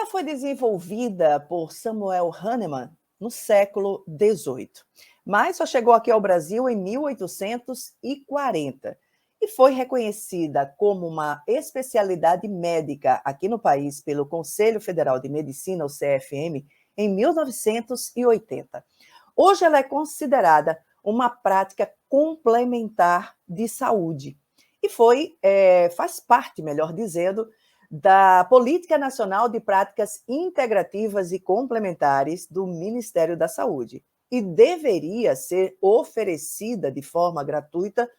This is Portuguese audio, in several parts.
foi desenvolvida por Samuel Hahnemann no século XVIII, mas só chegou aqui ao Brasil em 1840 e foi reconhecida como uma especialidade médica aqui no país pelo Conselho Federal de Medicina, o CFM, em 1980. Hoje ela é considerada uma prática complementar de saúde e faz parte, melhor dizendo, da Política Nacional de Práticas Integrativas e Complementares do Ministério da Saúde e deveria ser oferecida de forma gratuita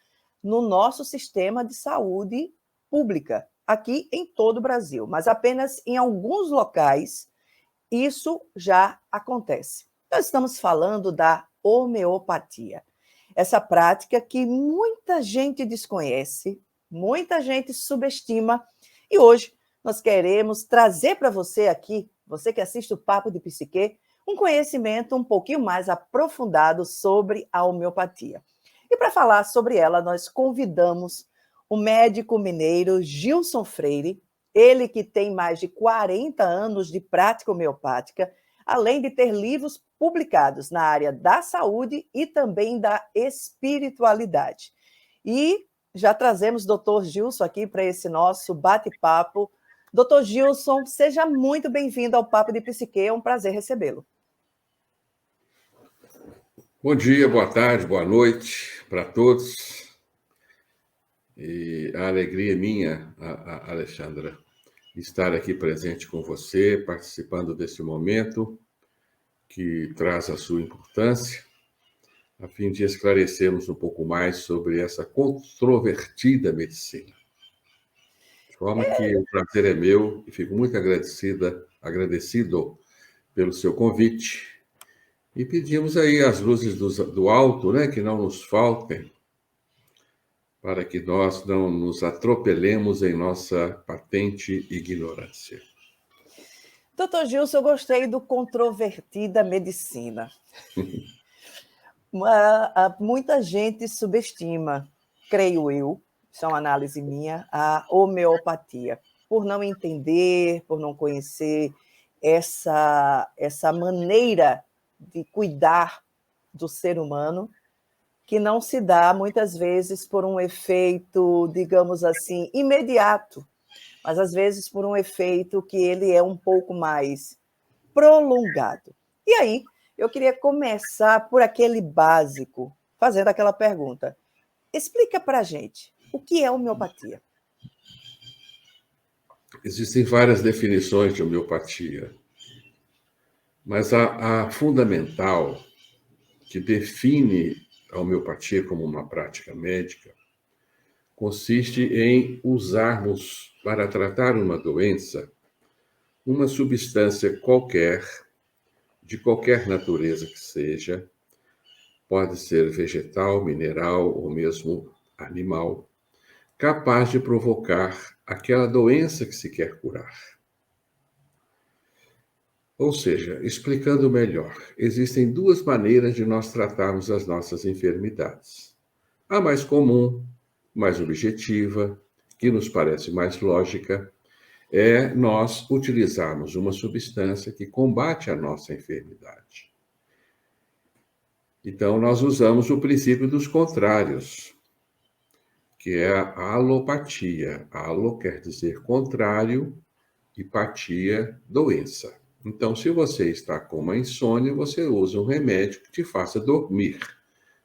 no nosso sistema de saúde pública, aqui em todo o Brasil, mas apenas em alguns locais isso já acontece. Nós estamos falando da homeopatia, essa prática que muita gente desconhece, muita gente subestima, e hoje nós queremos trazer para você aqui, você que assiste o Papo de Psique, um conhecimento um pouquinho mais aprofundado sobre a homeopatia. E para falar sobre ela, nós convidamos o médico mineiro Gilson Freire, ele que tem mais de 40 anos de prática homeopática, além de ter livros publicados na área da saúde e também da espiritualidade. E já trazemos o Dr. Gilson aqui para esse nosso bate-papo. Dr. Gilson, seja muito bem-vindo ao Papo de Psique, é um prazer recebê-lo. Bom dia, boa tarde, boa noite para todos. E a alegria é minha, Alexandra, estar aqui presente com você, participando desse momento que traz a sua importância, a fim de esclarecermos um pouco mais sobre essa controvertida medicina. De forma que o prazer é meu e fico muito agradecido pelo seu convite. E pedimos aí as luzes do alto, né, que não nos faltem, para que nós não nos atropelemos em nossa patente ignorância. Doutor Gilson, eu gostei do controvertida medicina. Muita gente subestima, creio eu, isso é uma análise minha, a homeopatia, por não entender, por não conhecer essa maneira de cuidar do ser humano, que não se dá, muitas vezes, por um efeito, digamos assim, imediato, mas às vezes por um efeito que ele é um pouco mais prolongado. E aí, eu queria começar por aquele básico, fazendo aquela pergunta. Explica para a gente, o que é homeopatia? Existem várias definições de homeopatia, mas a fundamental, que define a homeopatia como uma prática médica, consiste em usarmos, para tratar uma doença, uma substância qualquer, de qualquer natureza que seja, pode ser vegetal, mineral ou mesmo animal, capaz de provocar aquela doença que se quer curar. Ou seja, explicando melhor, existem duas maneiras de nós tratarmos as nossas enfermidades. A mais comum, mais objetiva, que nos parece mais lógica, é nós utilizarmos uma substância que combate a nossa enfermidade. Então, nós usamos o princípio dos contrários, que é a alopatia. Alo quer dizer contrário e patia, doença. Então, se você está com uma insônia, você usa um remédio que te faça dormir,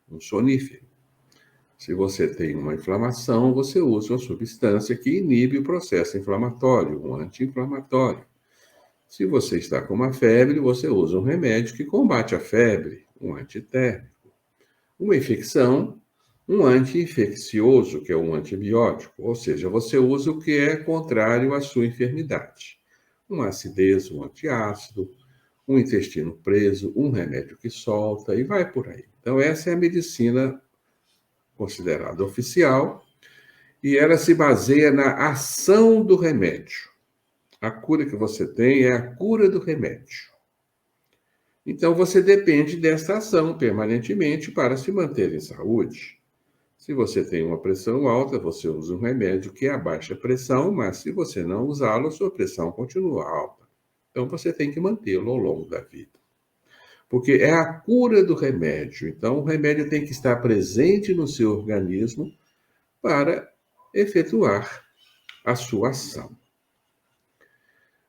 um sonífero. Se você tem uma inflamação, você usa uma substância que inibe o processo inflamatório, um anti-inflamatório. Se você está com uma febre, você usa um remédio que combate a febre, um antitérmico. Uma infecção, um anti-infeccioso, que é um antibiótico, ou seja, você usa o que é contrário à sua enfermidade. Uma acidez, um antiácido, um intestino preso, um remédio que solta, e vai por aí. Então, essa é a medicina considerada oficial, e ela se baseia na ação do remédio. A cura que você tem é a cura do remédio. Então, você depende dessa ação permanentemente para se manter em saúde. Se você tem uma pressão alta, você usa um remédio que abaixa a pressão, mas se você não usá-lo, a sua pressão continua alta. Então, você tem que mantê-lo ao longo da vida. Porque é a cura do remédio. Então, o remédio tem que estar presente no seu organismo para efetuar a sua ação.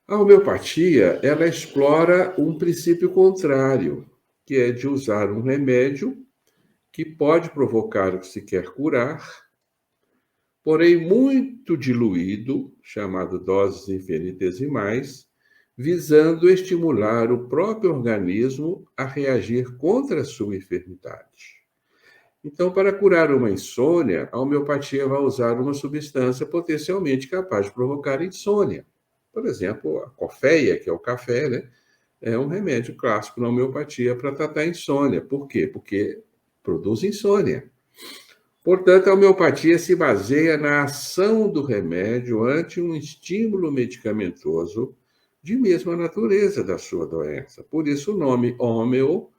A homeopatia, ela explora um princípio contrário, que é de usar um remédio que pode provocar o que se quer curar, porém muito diluído, chamado doses infinitesimais, visando estimular o próprio organismo a reagir contra a sua enfermidade. Então, para curar uma insônia, a homeopatia vai usar uma substância potencialmente capaz de provocar insônia. Por exemplo, a cofeia, que é o café, né? É um remédio clássico na homeopatia para tratar a insônia. Por quê? Porque produz insônia. Portanto, a homeopatia se baseia na ação do remédio ante um estímulo medicamentoso de mesma natureza da sua doença. Por isso o nome homeo,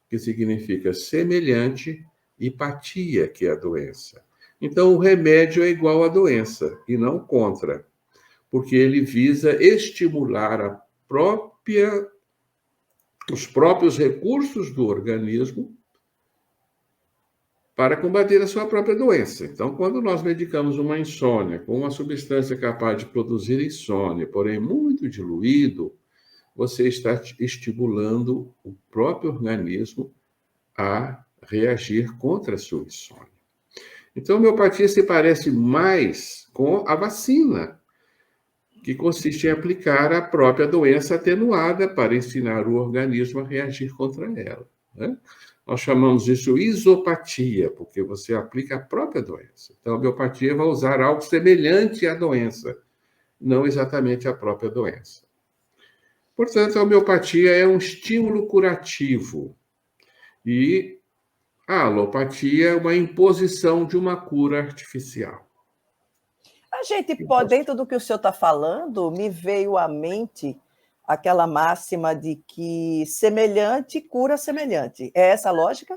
que significa semelhante, e patia, que é a doença. Então, o remédio é igual à doença e não contra, porque ele visa estimular os próprios recursos do organismo para combater a sua própria doença. Então, quando nós medicamos uma insônia com uma substância capaz de produzir insônia, porém muito diluído, você está estimulando o próprio organismo a reagir contra a sua insônia. Então, a homeopatia se parece mais com a vacina, que consiste em aplicar a própria doença atenuada para ensinar o organismo a reagir contra ela, né? Nós chamamos isso isopatia, porque você aplica a própria doença. Então, a homeopatia vai usar algo semelhante à doença, não exatamente a própria doença. Portanto, a homeopatia é um estímulo curativo e a alopatia é uma imposição de uma cura artificial. A gente pode, dentro do que o senhor está falando, me veio à mente aquela máxima de que semelhante cura semelhante. É essa a lógica?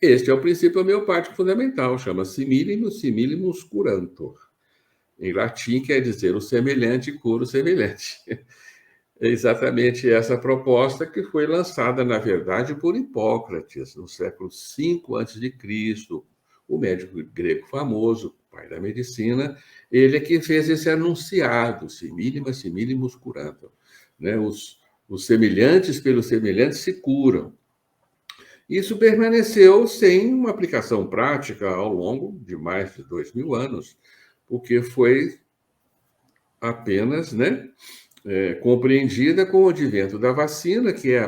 Este é o princípio homeopático fundamental, chama similimus similimus curantur. Em latim quer dizer o semelhante cura o semelhante. É exatamente essa proposta que foi lançada, na verdade, por Hipócrates, no século V a.C., o médico grego famoso, pai da medicina, ele é que fez esse anunciado, similima similimus curantur, né? Os semelhantes pelos semelhantes se curam. Isso permaneceu sem uma aplicação prática ao longo de mais de 2000 anos, porque foi apenas, né, compreendida com o advento da vacina, que é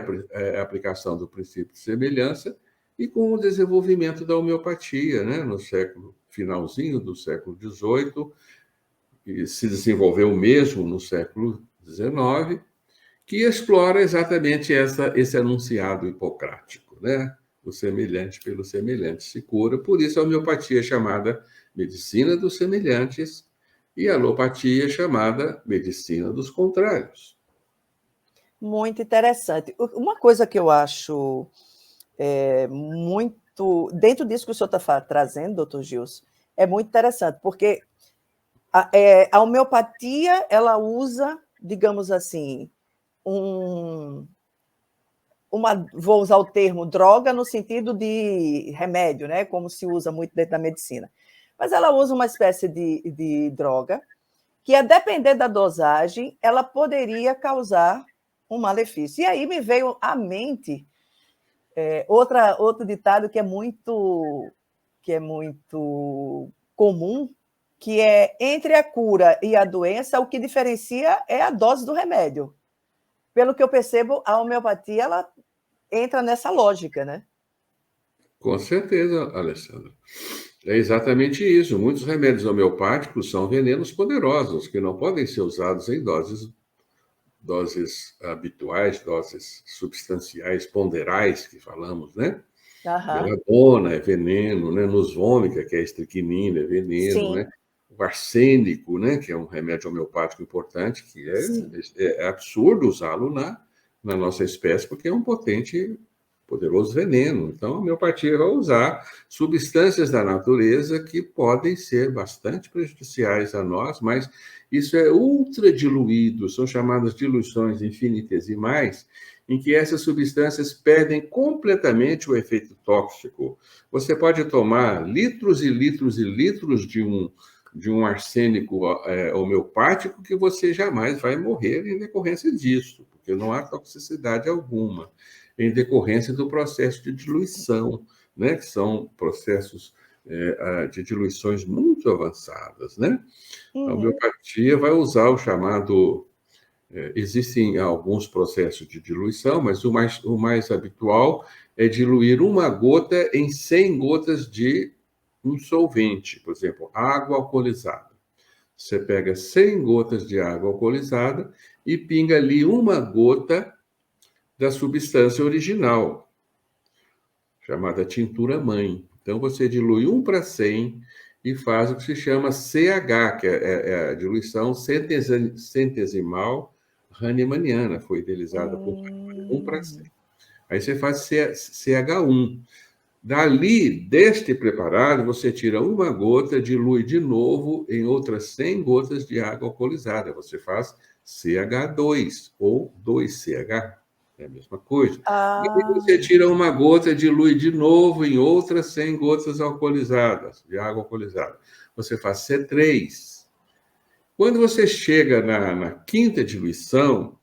a aplicação do princípio de semelhança, e com o desenvolvimento da homeopatia, né, no finalzinho do século XVIII, e se desenvolveu mesmo no século XIX, que explora exatamente esse anunciado hipocrático, né? O semelhante pelo semelhante se cura. Por isso, a homeopatia é chamada medicina dos semelhantes e a alopatia é chamada medicina dos contrários. Muito interessante. Uma coisa que eu acho muito... Dentro disso que o senhor está trazendo, doutor Gilson, é muito interessante, porque a homeopatia, ela usa, digamos assim, vou usar o termo droga no sentido de remédio, né? Como se usa muito dentro da medicina. Mas ela usa uma espécie de droga que, a depender da dosagem, ela poderia causar um malefício. E aí me veio à mente outro ditado que é muito comum, que é: entre a cura e a doença, o que diferencia é a dose do remédio. Pelo que eu percebo, a homeopatia ela entra nessa lógica, né? Com certeza, Alessandra. É exatamente isso. Muitos remédios homeopáticos são venenos poderosos que não podem ser usados em doses habituais, doses substanciais, ponderais, que falamos, né? Belladonna é veneno, né? Nusvômica, que é estricnina, é veneno, né? O arsênico, né? Que é um remédio homeopático importante, que é absurdo usá-lo na nossa espécie, porque é um potente poderoso veneno. Então, a homeopatia vai usar substâncias da natureza que podem ser bastante prejudiciais a nós, mas isso é ultra diluído, são chamadas diluições infinitesimais, em que essas substâncias perdem completamente o efeito tóxico. Você pode tomar litros e litros e litros de um arsênico homeopático que você jamais vai morrer em decorrência disso, porque não há toxicidade alguma em decorrência do processo de diluição, né? Que são processos de diluições muito avançadas, né? A homeopatia vai usar o chamado... existem alguns processos de diluição, mas o mais habitual é diluir uma gota em 100 gotas de um solvente, por exemplo, água alcoolizada. Você pega 100 gotas de água alcoolizada e pinga ali uma gota da substância original, chamada tintura-mãe. Então, você dilui 1:100 e faz o que se chama CH, que é a diluição centesimal hahnemanniana, foi idealizada por Hahnemann, 1:100. Aí você faz CH1. Dali, deste preparado, você tira uma gota, dilui de novo em outras 100 gotas de água alcoolizada. Você faz CH2 ou 2CH. É a mesma coisa. E você tira uma gota, dilui de novo em outras 100 gotas alcoolizadas, de água alcoolizada. Você faz C3. Quando você chega na quinta diluição,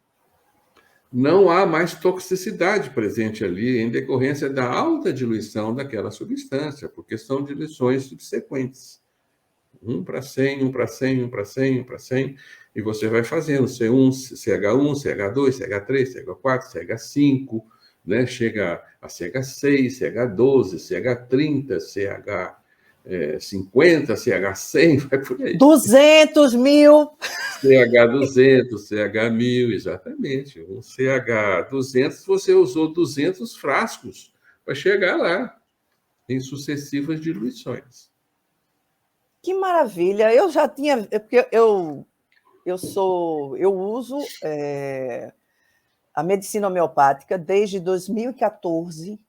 não há mais toxicidade presente ali em decorrência da alta diluição daquela substância, porque são diluições subsequentes. 1:100, 1:100, 1:100, 1:100, e você vai fazendo C1, CH1, CH2, CH3, CH4, CH5, né? Chega a CH6, CH12, CH30, CH50, CH100, vai por aí. 200 mil! CH200, CH1000, exatamente. Um CH200, você usou 200 frascos para chegar lá, em sucessivas diluições. Que maravilha! Eu já tinha, porque eu uso a medicina homeopática desde 2014.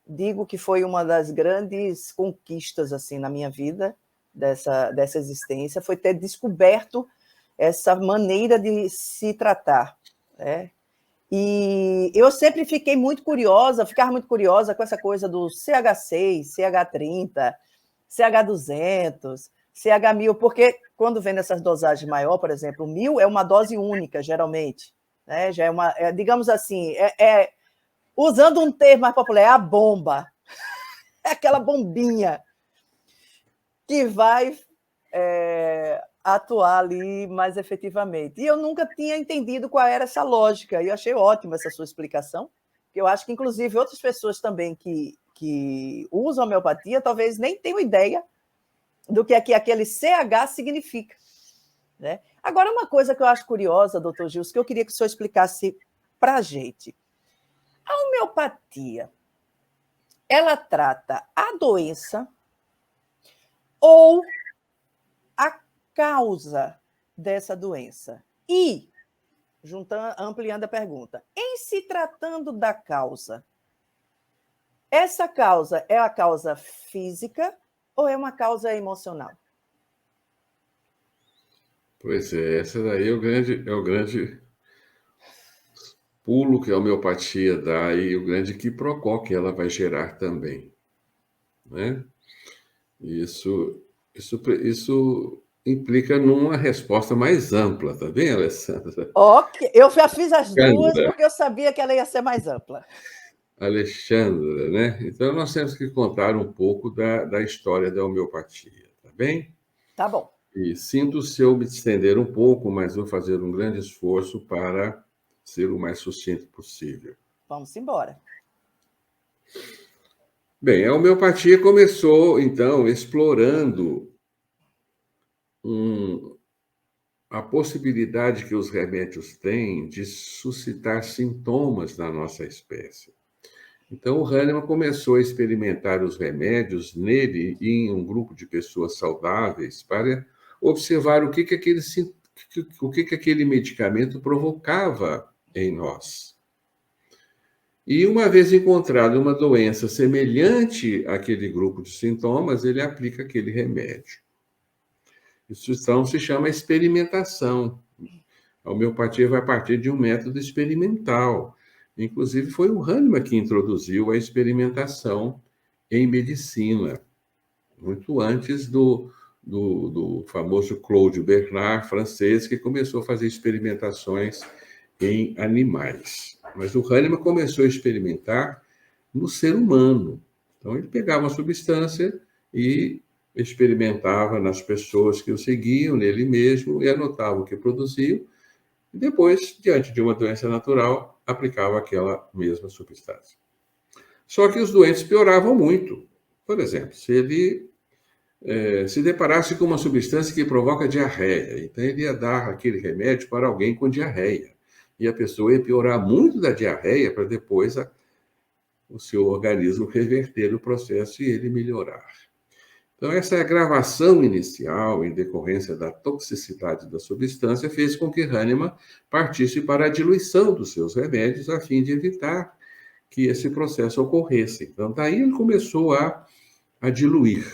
Digo que foi uma das grandes conquistas assim na minha vida dessa existência, foi ter descoberto essa maneira de se tratar, né? E eu sempre ficava muito curiosa com essa coisa do CH6, CH30, CH200, CH1000, porque quando vem nessas dosagens maior, por exemplo, 1000 é uma dose única, geralmente, né? Já digamos assim, usando um termo mais popular, é a bomba, é aquela bombinha que vai atuar ali mais efetivamente. E eu nunca tinha entendido qual era essa lógica, e eu achei ótima essa sua explicação, porque eu acho que, inclusive, outras pessoas também que usam homeopatia talvez nem tenham ideia do que aquele CH significa, né? Agora, uma coisa que eu acho curiosa, doutor Gilson, que eu queria que o senhor explicasse para a gente. A homeopatia, ela trata a doença ou a causa dessa doença? E, ampliando a pergunta, em se tratando da causa, essa causa é a causa física ou é uma causa emocional? Pois é, essa daí é o grande pulo que a homeopatia dá e o grande quiprocó que ela vai gerar também, né? Isso implica numa resposta mais ampla, tá bem, Alessandra? Ok, eu já fiz as duas Alexandra, porque eu sabia que ela ia ser mais ampla. Alexandra, né? Então, nós temos que contar um pouco da história da homeopatia, tá bem? Tá bom. E sinto se eu me estender um pouco, mas vou fazer um grande esforço para ser o mais sucinto possível. Vamos embora. Bem, a homeopatia começou, então, explorando a possibilidade que os remédios têm de suscitar sintomas na nossa espécie. Então, o Hahnemann começou a experimentar os remédios nele e em um grupo de pessoas saudáveis para observar o que aquele medicamento provocava em nós. E uma vez encontrada uma doença semelhante àquele grupo de sintomas, ele aplica aquele remédio. Isso então se chama experimentação. A homeopatia vai partir de um método experimental. Inclusive, foi o Hahnemann que introduziu a experimentação em medicina, muito antes do famoso Claude Bernard, francês, que começou a fazer experimentações em animais. Mas o Hahnemann começou a experimentar no ser humano. Então, ele pegava uma substância e experimentava nas pessoas que o seguiam, nele mesmo, e anotava o que produziam, e depois, diante de uma doença natural, aplicava aquela mesma substância. Só que os doentes pioravam muito. Por exemplo, se ele se deparasse com uma substância que provoca diarreia, então ele ia dar aquele remédio para alguém com diarreia. E a pessoa ia piorar muito da diarreia para depois o seu organismo reverter o processo e ele melhorar. Então, essa gravação inicial, em decorrência da toxicidade da substância, fez com que Hahnemann partisse para a diluição dos seus remédios, a fim de evitar que esse processo ocorresse. Então, daí ele começou a diluir.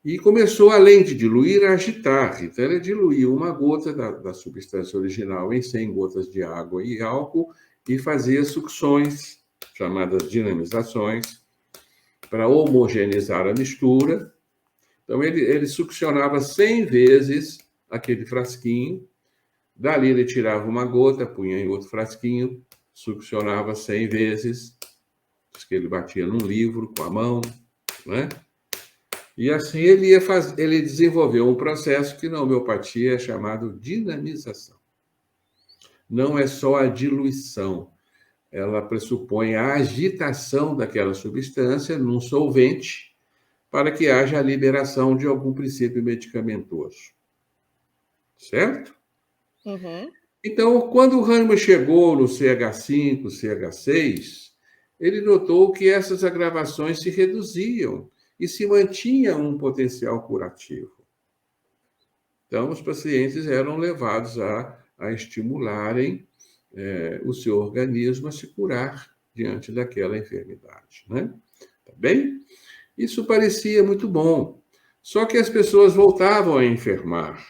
E começou, além de diluir, a agitar. Então, ele diluía uma gota da substância original em 100 gotas de água e álcool e fazia sucções, chamadas dinamizações, para homogeneizar a mistura. Então, ele succionava 100 vezes aquele frasquinho, dali ele tirava uma gota, punha em outro frasquinho, succionava 100 vezes, diz que ele batia num livro com a mão, né? E assim ele desenvolveu um processo que na homeopatia é chamado dinamização. Não é só a diluição, ela pressupõe a agitação daquela substância num solvente para que haja a liberação de algum princípio medicamentoso. Certo? Uhum. Então, quando o Hahnemann chegou no CH5, CH6, ele notou que essas agravações se reduziam e se mantinha um potencial curativo. Então, os pacientes eram levados a estimularem o seu organismo a se curar diante daquela enfermidade, né? Tá bem? Isso parecia muito bom. Só que as pessoas voltavam a enfermar,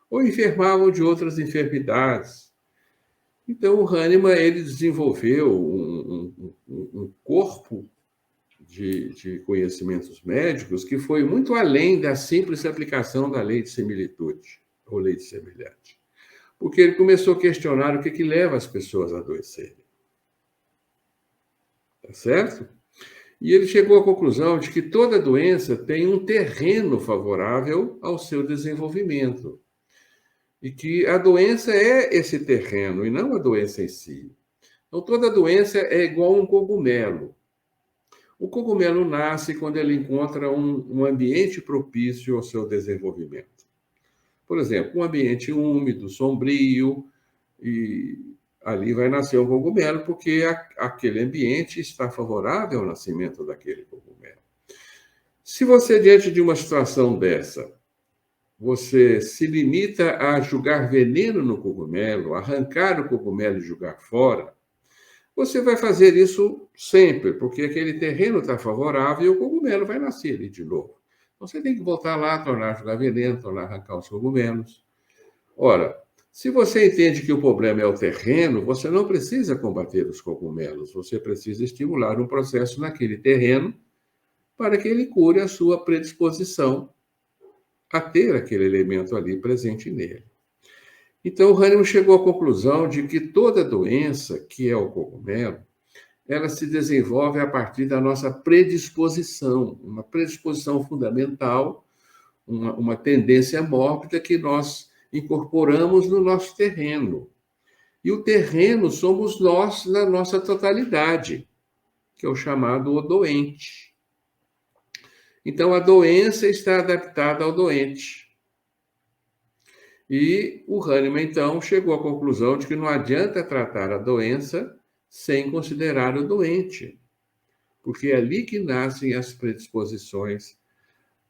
ou enfermavam de outras enfermidades. Então, o Hahnemann ele desenvolveu um corpo de conhecimentos médicos que foi muito além da simples aplicação da lei de similitude, ou lei de semelhante. Porque ele começou a questionar o que leva as pessoas a adoecerem. Tá certo? E ele chegou à conclusão de que toda doença tem um terreno favorável ao seu desenvolvimento. E que a doença é esse terreno, e não a doença em si. Então, toda doença é igual a um cogumelo. O cogumelo nasce quando ele encontra um ambiente propício ao seu desenvolvimento. Por exemplo, um ambiente úmido, sombrio, e ali vai nascer um cogumelo, porque aquele ambiente está favorável ao nascimento daquele cogumelo. Se você, diante de uma situação dessa, você se limita a jogar veneno no cogumelo, arrancar o cogumelo e jogar fora, você vai fazer isso sempre, porque aquele terreno está favorável e o cogumelo vai nascer ali de novo. Então, você tem que voltar lá, tornar a jogar veneno, tornar a arrancar os cogumelos. Ora, se você entende que o problema é o terreno, você não precisa combater os cogumelos, você precisa estimular um processo naquele terreno para que ele cure a sua predisposição a ter aquele elemento ali presente nele. Então, o Hahnemann chegou à conclusão de que toda doença, que é o cogumelo, ela se desenvolve a partir da nossa predisposição, uma predisposição fundamental, uma tendência mórbida que nós incorporamos no nosso terreno. E o terreno somos nós na nossa totalidade, que é o chamado o doente. Então, a doença está adaptada ao doente. E o Hahnemann, então, chegou à conclusão de que não adianta tratar a doença sem considerar o doente, porque é ali que nascem as predisposições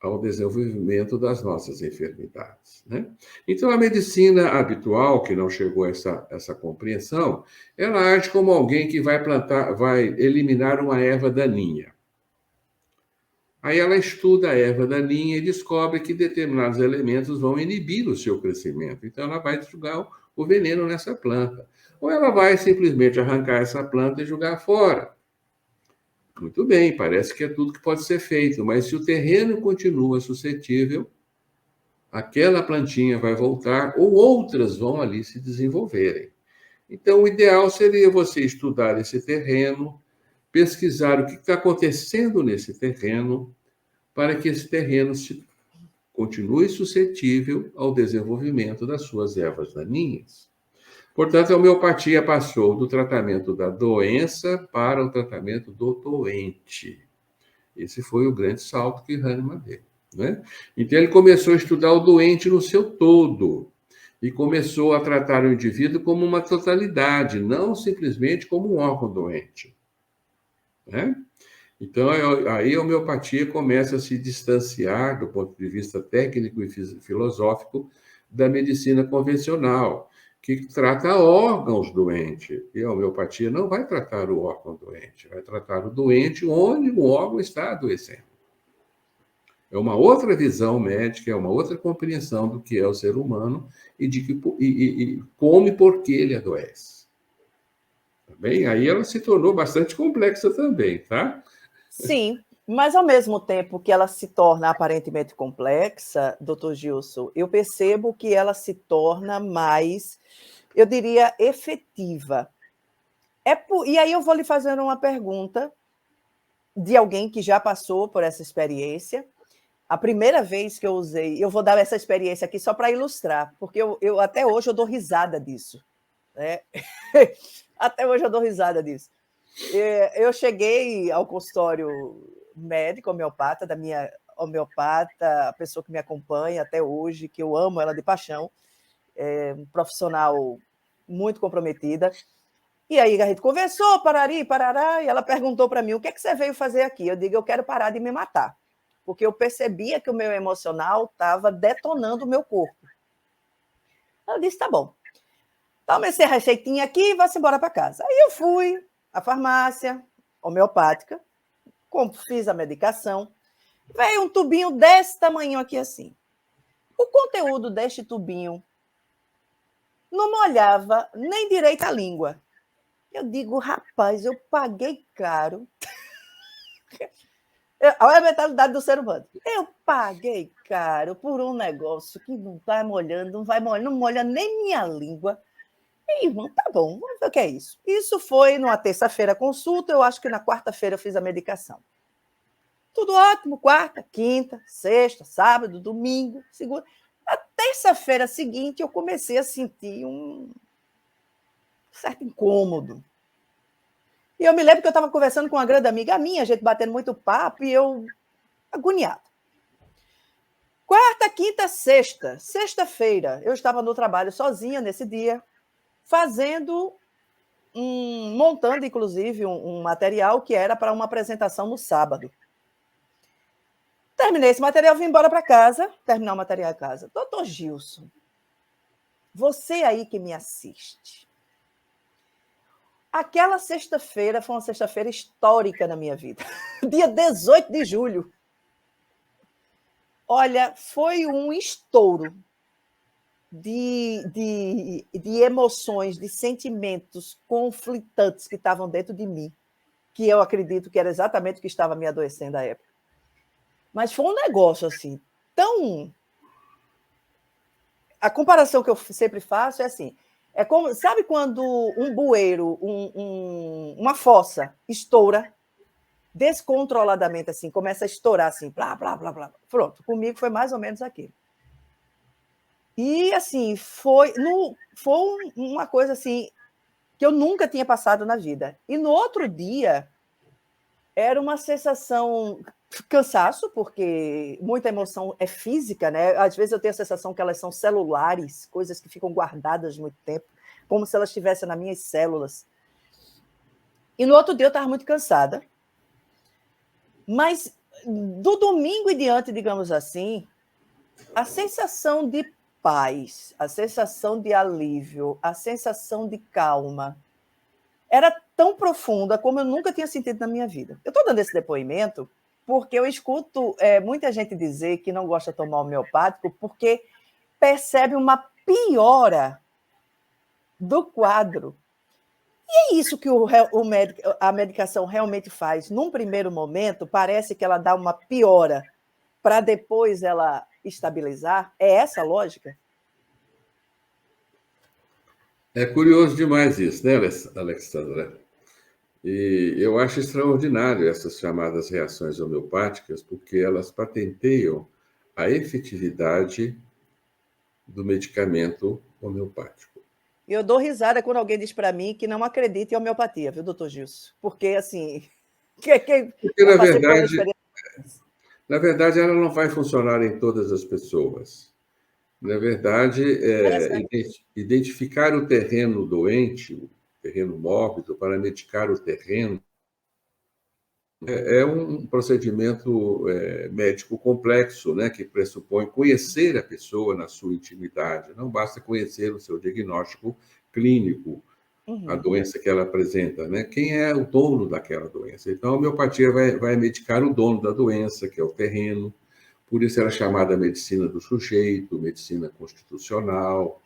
ao desenvolvimento das nossas enfermidades, né? Então, a medicina habitual, que não chegou a essa compreensão, ela age como alguém que vai eliminar uma erva daninha. Aí ela estuda a erva daninha e descobre que determinados elementos vão inibir o seu crescimento. Então, ela vai jogar o veneno nessa planta. Ou ela vai simplesmente arrancar essa planta e jogar fora. Muito bem, parece que é tudo que pode ser feito, mas se o terreno continua suscetível, aquela plantinha vai voltar ou outras vão ali se desenvolverem. Então, o ideal seria você estudar esse terreno, pesquisar o que está acontecendo nesse terreno, para que esse terreno continue suscetível ao desenvolvimento das suas ervas daninhas. Portanto, a homeopatia passou do tratamento da doença para o tratamento do doente. Esse foi o grande salto que Hahnemann deu, né? Então, ele começou a estudar o doente no seu todo e começou a tratar o indivíduo como uma totalidade, não simplesmente como um órgão doente, né? Então, aí a homeopatia começa a se distanciar, do ponto de vista técnico e filosófico, da medicina convencional, que trata órgãos doentes. E a homeopatia não vai tratar o órgão doente, vai tratar o doente onde o órgão está adoecendo. É uma outra visão médica, é uma outra compreensão do que é o ser humano e de como e por que ele adoece. Tá bem? Aí ela se tornou bastante complexa também, tá? Sim, mas ao mesmo tempo que ela se torna aparentemente complexa, doutor Gilson, eu percebo que ela se torna mais, eu diria, efetiva. E aí eu vou lhe fazer uma pergunta de alguém que já passou por essa experiência. A primeira vez que eu usei, eu vou dar essa experiência aqui só para ilustrar, porque eu até hoje eu dou risada disso, né? Até hoje eu dou risada disso. Eu cheguei ao consultório médico, homeopata, da minha homeopata, a pessoa que me acompanha até hoje, que eu amo ela de paixão, um profissional muito comprometida. E aí a gente conversou, parari, parará, e ela perguntou para mim, o que é que você veio fazer aqui? Eu digo, eu quero parar de me matar, porque eu percebia que o meu emocional estava detonando o meu corpo. Ela disse, tá bom. Toma essa receitinha aqui e vá-se embora para casa. Aí eu fui à farmácia homeopática, fiz a medicação, veio um tubinho desse tamanho aqui assim. O conteúdo deste tubinho não molhava nem direito a língua. Eu digo, rapaz, eu paguei caro. Olha a mentalidade do ser humano. Eu paguei caro por um negócio que não está molhando, não molha nem minha língua. E, irmão, tá bom, vamos ver o que é isso. Isso foi numa terça-feira consulta, eu acho que na quarta-feira eu fiz a medicação. Tudo ótimo, quarta, quinta, sexta, sábado, domingo, segunda. Na terça-feira seguinte, eu comecei a sentir um certo incômodo. E eu me lembro que eu estava conversando com uma grande amiga minha, a gente batendo muito papo, e eu agoniada. Quarta, quinta, sexta. Sexta-feira, eu estava no trabalho sozinha nesse dia, montando, inclusive, um material que era para uma apresentação no sábado. Terminei esse material, vim embora para casa, terminar o material em casa. Doutor Gilson, você aí que me assiste, aquela sexta-feira foi uma sexta-feira histórica na minha vida. Dia 18 de julho. Olha, foi um estouro de emoções, de sentimentos conflitantes que estavam dentro de mim, que eu acredito que era exatamente o que estava me adoecendo à época. Mas foi um negócio assim, tão... A comparação que eu sempre faço é assim, é como, sabe quando um bueiro, uma fossa estoura descontroladamente assim, começa a estourar assim, blá, blá, blá, blá. Pronto, comigo foi mais ou menos aquilo. E assim, foi uma coisa assim que eu nunca tinha passado na vida. E no outro dia era uma sensação cansaço, porque muita emoção é física, né? Às vezes eu tenho a sensação que elas são celulares, coisas que ficam guardadas muito tempo, como se elas estivessem nas minhas células. E no outro dia eu estava muito cansada. Mas do domingo em diante, digamos assim, a sensação de paz, a sensação de alívio, a sensação de calma era tão profunda como eu nunca tinha sentido na minha vida. Eu estou dando esse depoimento porque eu escuto muita gente dizer que não gosta de tomar homeopático porque percebe uma piora do quadro. E é isso que a medicação realmente faz. Num primeiro momento, parece que ela dá uma piora para depois ela estabilizar. É essa a lógica? É curioso demais isso, né, Alexandra? E eu acho extraordinário essas chamadas reações homeopáticas, porque elas patenteiam a efetividade do medicamento homeopático. Eu dou risada quando alguém diz para mim que não acredita em homeopatia, viu, doutor Gilson? Porque, assim, Porque, já passei por uma experiência. na verdade, ela não vai funcionar em todas as pessoas. Na verdade, identificar o terreno doente, o terreno mórbido, para medicar o terreno, é um procedimento médico complexo, né, que pressupõe conhecer a pessoa na sua intimidade. Não basta conhecer o seu diagnóstico clínico, a doença que ela apresenta, né? Quem é o dono daquela doença? Então, a homeopatia vai medicar o dono da doença, que é o terreno. Por isso ela é chamada medicina do sujeito, medicina constitucional,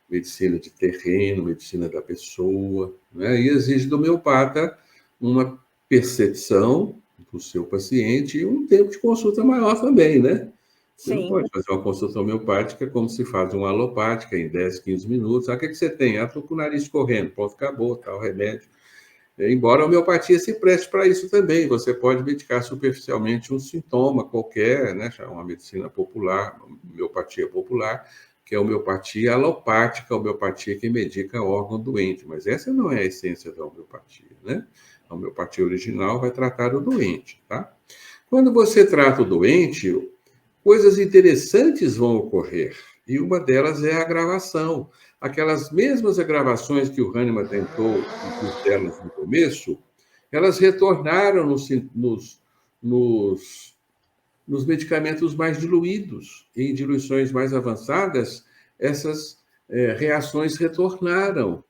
medicina de terreno, medicina da pessoa, né? E exige do homeopata uma percepção do seu paciente e um tempo de consulta maior também, né? Você não Sim. pode fazer uma consulta homeopática como se faz uma alopática em 10, 15 minutos. Ah, o que você tem? Ah, estou com o nariz correndo. Pronto, acabou, tá o remédio. Embora a homeopatia se preste para isso também. Você pode medicar superficialmente um sintoma qualquer, né? Uma medicina popular, homeopatia popular, que é a homeopatia alopática, a homeopatia que medica órgão doente. Mas essa não é a essência da homeopatia, né? A homeopatia original vai tratar o doente, tá? Quando você trata o doente, coisas interessantes vão ocorrer. E uma delas é a agravação. Aquelas mesmas agravações que o Hahnemann tentou incluir delas no começo, elas retornaram nos medicamentos mais diluídos. Em diluições mais avançadas, essas reações retornaram.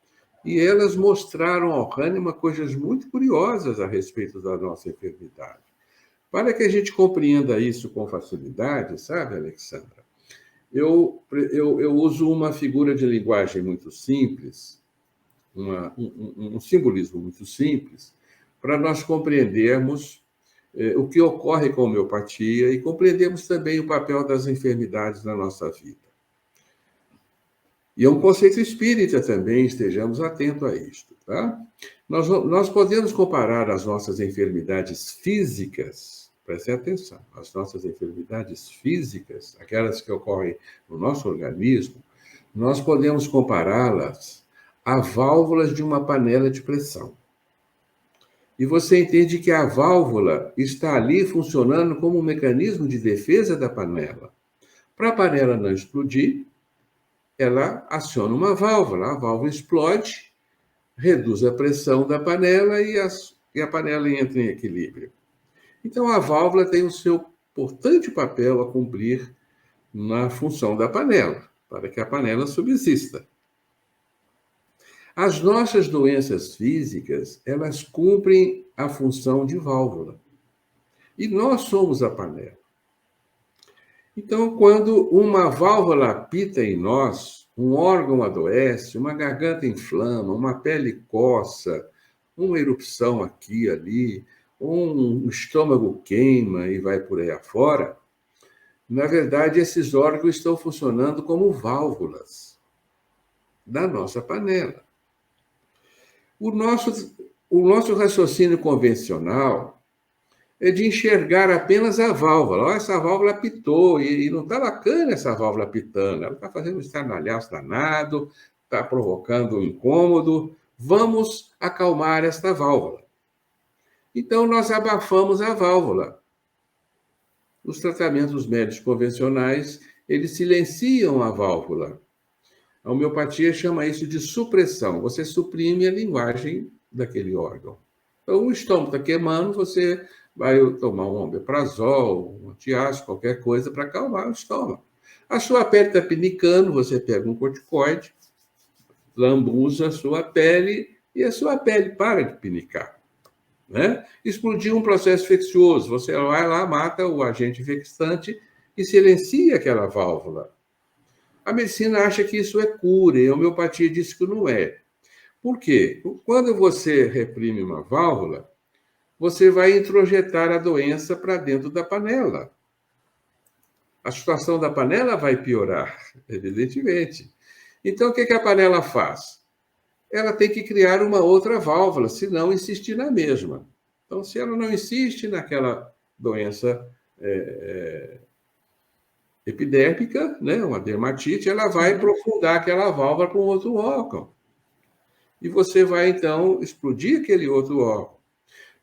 E elas mostraram ao Hahnemann coisas muito curiosas a respeito da nossa enfermidade. Para que a gente compreenda isso com facilidade, sabe, Alexandra? Eu uso uma figura de linguagem muito simples, um simbolismo muito simples, para nós compreendermos o que ocorre com a homeopatia e compreendermos também o papel das enfermidades na nossa vida. E é um conceito espírita também, estejamos atentos a isto. Tá? Nós podemos comparar as nossas enfermidades físicas, prestem atenção, as nossas enfermidades físicas, aquelas que ocorrem no nosso organismo, nós podemos compará-las a válvulas de uma panela de pressão. E você entende que a válvula está ali funcionando como um mecanismo de defesa da panela. Para a panela não explodir, ela aciona uma válvula, a válvula explode, reduz a pressão da panela e a panela entra em equilíbrio. Então, a válvula tem o seu importante papel a cumprir na função da panela, para que a panela subsista. As nossas doenças físicas, elas cumprem a função de válvula. E nós somos a panela. Então, quando uma válvula apita em nós, um órgão adoece, uma garganta inflama, uma pele coça, uma erupção aqui e ali, um estômago queima e vai por aí afora, na verdade, esses órgãos estão funcionando como válvulas da nossa panela. O nosso raciocínio convencional é de enxergar apenas a válvula. Olha, essa válvula apitou, e não está bacana essa válvula apitando, ela está fazendo um estardalhaço danado, está provocando um incômodo, vamos acalmar esta válvula. Então, nós abafamos a válvula. Os tratamentos médicos convencionais, eles silenciam a válvula. A homeopatia chama isso de supressão. Você suprime a linguagem daquele órgão. Então, o estômago está queimando, você vai tomar um omeprazol, um antiácido, qualquer coisa para acalmar o estômago. A sua pele está pinicando, você pega um corticoide, lambuza a sua pele e a sua pele para de pinicar. Né? Explodiu um processo infeccioso, você vai lá, mata o agente infectante e silencia aquela válvula. A medicina acha que isso é cura, e a homeopatia diz que não é. Por quê? Quando você reprime uma válvula, você vai introjetar a doença para dentro da panela. A situação da panela vai piorar, evidentemente. Então, o que a panela faz? Ela tem que criar uma outra válvula, se não insistir na mesma. Então, se ela não insiste naquela doença epidérmica, né, uma dermatite, ela vai aprofundar aquela válvula com outro órgão. E você vai, então, explodir aquele outro órgão.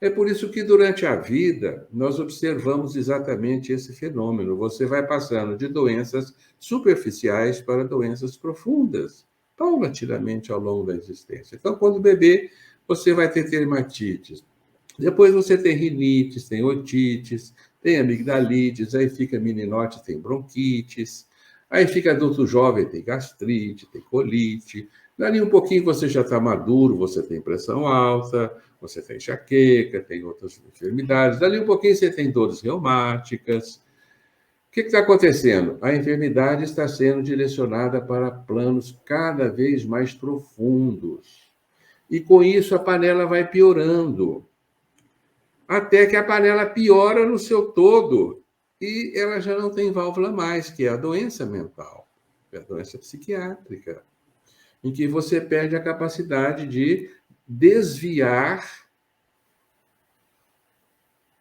É por isso que, durante a vida, nós observamos exatamente esse fenômeno. Você vai passando de doenças superficiais para doenças profundas, paulatinamente ao longo da existência. Então, quando bebê, você vai ter dermatites. Depois você tem rinites, tem otites, tem amigdalites, aí fica meninite, tem bronquites, aí fica adulto jovem, tem gastrite, tem colite. Dali um pouquinho você já está maduro, você tem pressão alta, você tem enxaqueca, tem outras enfermidades. Dali um pouquinho você tem dores reumáticas. O que está acontecendo? A enfermidade está sendo direcionada para planos cada vez mais profundos. E com isso a panela vai piorando. Até que a panela piora no seu todo e ela já não tem válvula mais, que é a doença mental, é a doença psiquiátrica, em que você perde a capacidade de desviar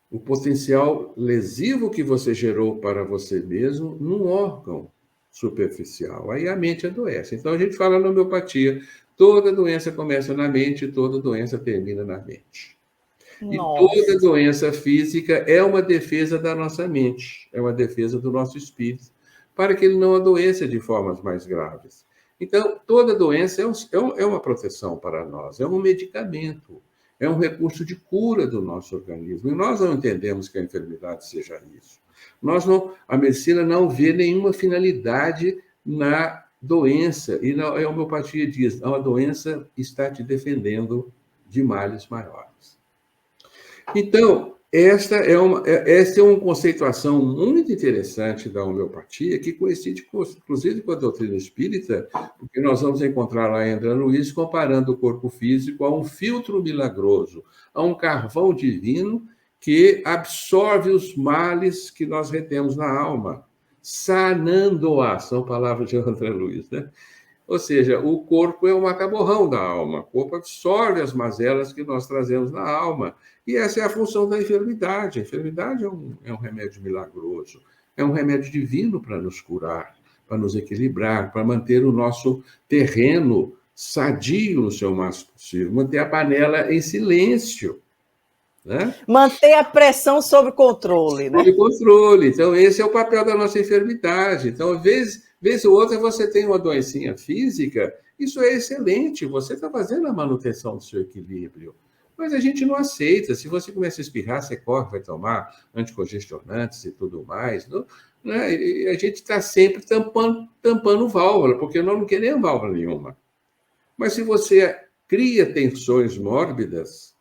o potencial lesivo que você gerou para você mesmo num órgão superficial. Aí a mente adoece. Então a gente fala na homeopatia, toda doença começa na mente, toda doença termina na mente. E toda Nossa. doença física é uma defesa da nossa mente, é uma defesa do nosso espírito, para que ele não adoeça de formas mais graves. Então, toda doença é uma proteção para nós, é um medicamento, é um recurso de cura do nosso organismo. E nós não entendemos que a enfermidade seja isso. A medicina não vê nenhuma finalidade na doença, e a homeopatia diz, a doença está te defendendo de males maiores. Então, esta é uma conceituação muito interessante da homeopatia, que coincide, inclusive, com a doutrina espírita, porque nós vamos encontrar lá em André Luiz comparando o corpo físico a um filtro milagroso, a um carvão divino que absorve os males que nós retemos na alma, sanando-a, são palavras de André Luiz, né? Ou seja, o corpo é um mata-borrão da alma. O corpo absorve as mazelas que nós trazemos na alma. E essa é a função da enfermidade. A enfermidade é um remédio milagroso, é um remédio divino para nos curar, para nos equilibrar, para manter o nosso terreno sadio no seu máximo possível, manter a panela em silêncio. Né? Manter a pressão sob controle, né? Sob controle. Então, esse é o papel da nossa enfermidade. Então, vez ou outra, você tem uma doencinha física, isso é excelente, você está fazendo a manutenção do seu equilíbrio. Mas a gente não aceita. Se você começa a espirrar, você corre, vai tomar anticongestionantes e tudo mais. Não, né? E a gente está sempre tampando válvula, porque nós não queremos válvula nenhuma. Mas se você cria tensões mórbidas,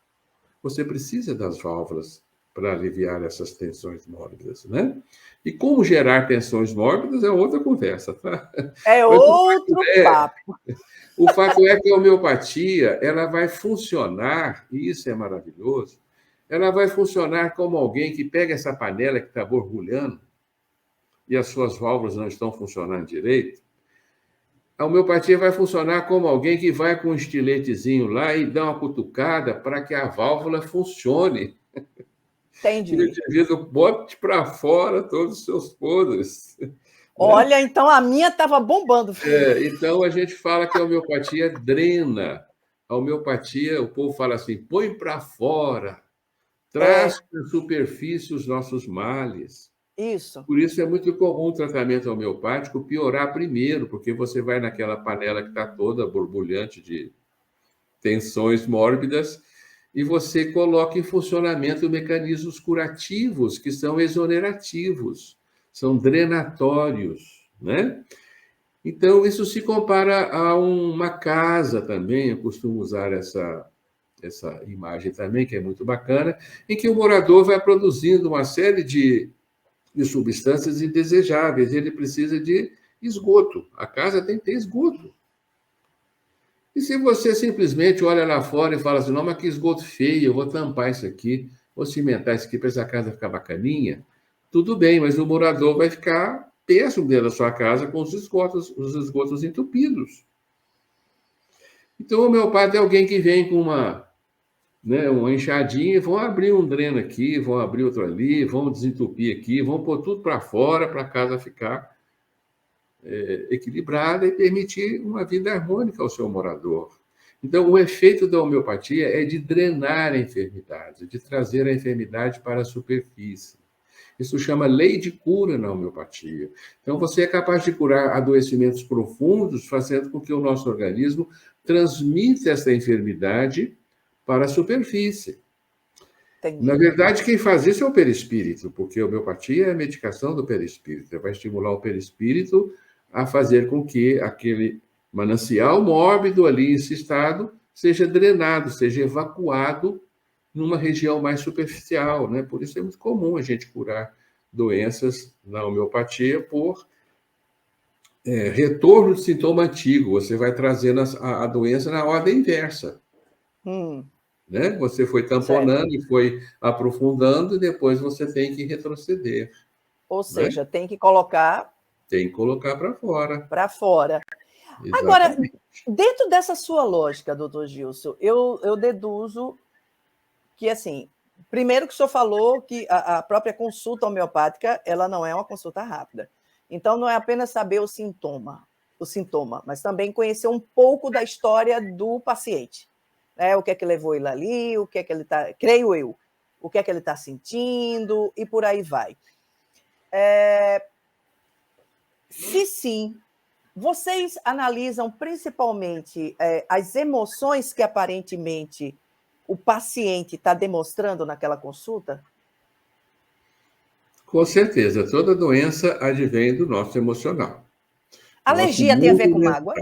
você precisa das válvulas para aliviar essas tensões mórbidas, né? E como gerar tensões mórbidas é outra conversa, tá? É Mas outro papo. o fato é que a homeopatia, ela vai funcionar, e isso é maravilhoso, ela vai funcionar como alguém que pega essa panela que está borbulhando e as suas válvulas não estão funcionando direito. A homeopatia vai funcionar como alguém que vai com um estiletezinho lá e dá uma cutucada para que a válvula funcione. Entendi. E o indivíduo bote para fora todos os seus podres. Olha, né? Então a minha estava bombando. Então a gente fala que a homeopatia drena. A homeopatia, o povo fala assim, põe para fora, traz para a superfície os nossos males. Isso. Por isso é muito comum o tratamento homeopático piorar primeiro, porque você vai naquela panela que está toda borbulhante de tensões mórbidas e você coloca em funcionamento mecanismos curativos que são exonerativos, são drenatórios, né? Então, isso se compara a uma casa também, eu costumo usar essa imagem também, que é muito bacana, em que o morador vai produzindo uma série de substâncias indesejáveis, ele precisa de esgoto, a casa tem que ter esgoto. E se você simplesmente olha lá fora e fala assim, não, mas que esgoto feio, eu vou tampar isso aqui, vou cimentar isso aqui para essa casa ficar bacaninha, tudo bem, mas o morador vai ficar péssimo dentro da sua casa com os esgotos entupidos. Então, o homeopata é alguém que vem com uma enxadinha, vão abrir um dreno aqui, vão abrir outro ali, vão desentupir aqui, vão pôr tudo para fora para a casa ficar equilibrada e permitir uma vida harmônica ao seu morador. Então, o efeito da homeopatia é de drenar a enfermidade, de trazer a enfermidade para a superfície. Isso chama lei de cura na homeopatia. Então, você é capaz de curar adoecimentos profundos, fazendo com que o nosso organismo transmita essa enfermidade para a superfície. Entendi. Na verdade, quem faz isso é o perispírito, porque a homeopatia é a medicação do perispírito. Vai estimular o perispírito a fazer com que aquele manancial mórbido ali encistado seja drenado, seja evacuado numa região mais superficial, né? Por isso é muito comum a gente curar doenças na homeopatia por retorno de sintoma antigo. Você vai trazendo a doença na ordem inversa. Né? Você foi tamponando e foi aprofundando, e depois você tem que retroceder. Ou seja, né? Tem que colocar... Tem que colocar para fora. Para fora. Exatamente. Agora, dentro dessa sua lógica, doutor Gilson, eu deduzo que, assim, primeiro que o senhor falou que a própria consulta homeopática, ela não é uma consulta rápida. Então, não é apenas saber o sintoma, mas também conhecer um pouco da história do paciente. O que é que levou ele ali, o que é que ele está... Creio eu. O que é que ele está sentindo e por aí vai. Se sim, vocês analisam principalmente as emoções que aparentemente o paciente está demonstrando naquela consulta? Com certeza, toda doença advém do nosso emocional. Alergia tem a ver com mágoa?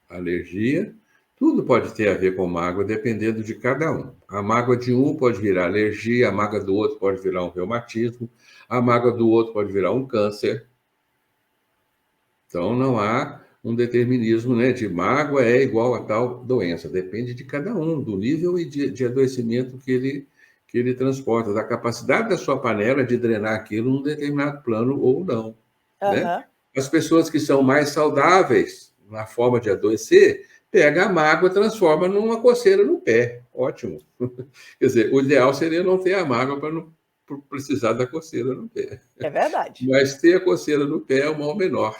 Alergia, tudo pode ter a ver com mágoa, dependendo de cada um. A mágoa de um pode virar alergia, a mágoa do outro pode virar um reumatismo, a mágoa do outro pode virar um câncer. Então, não há um determinismo, né, de mágoa é igual a tal doença. Depende de cada um, do nível e de adoecimento que ele transporta, da capacidade da sua panela de drenar aquilo num determinado plano ou não. Né? As pessoas que são mais saudáveis na forma de adoecer, pega a mágoa, transforma numa coceira no pé. Ótimo. Quer dizer, o ideal seria não ter a mágoa para não precisar da coceira no pé. É verdade. Mas ter a coceira no pé é o mal menor.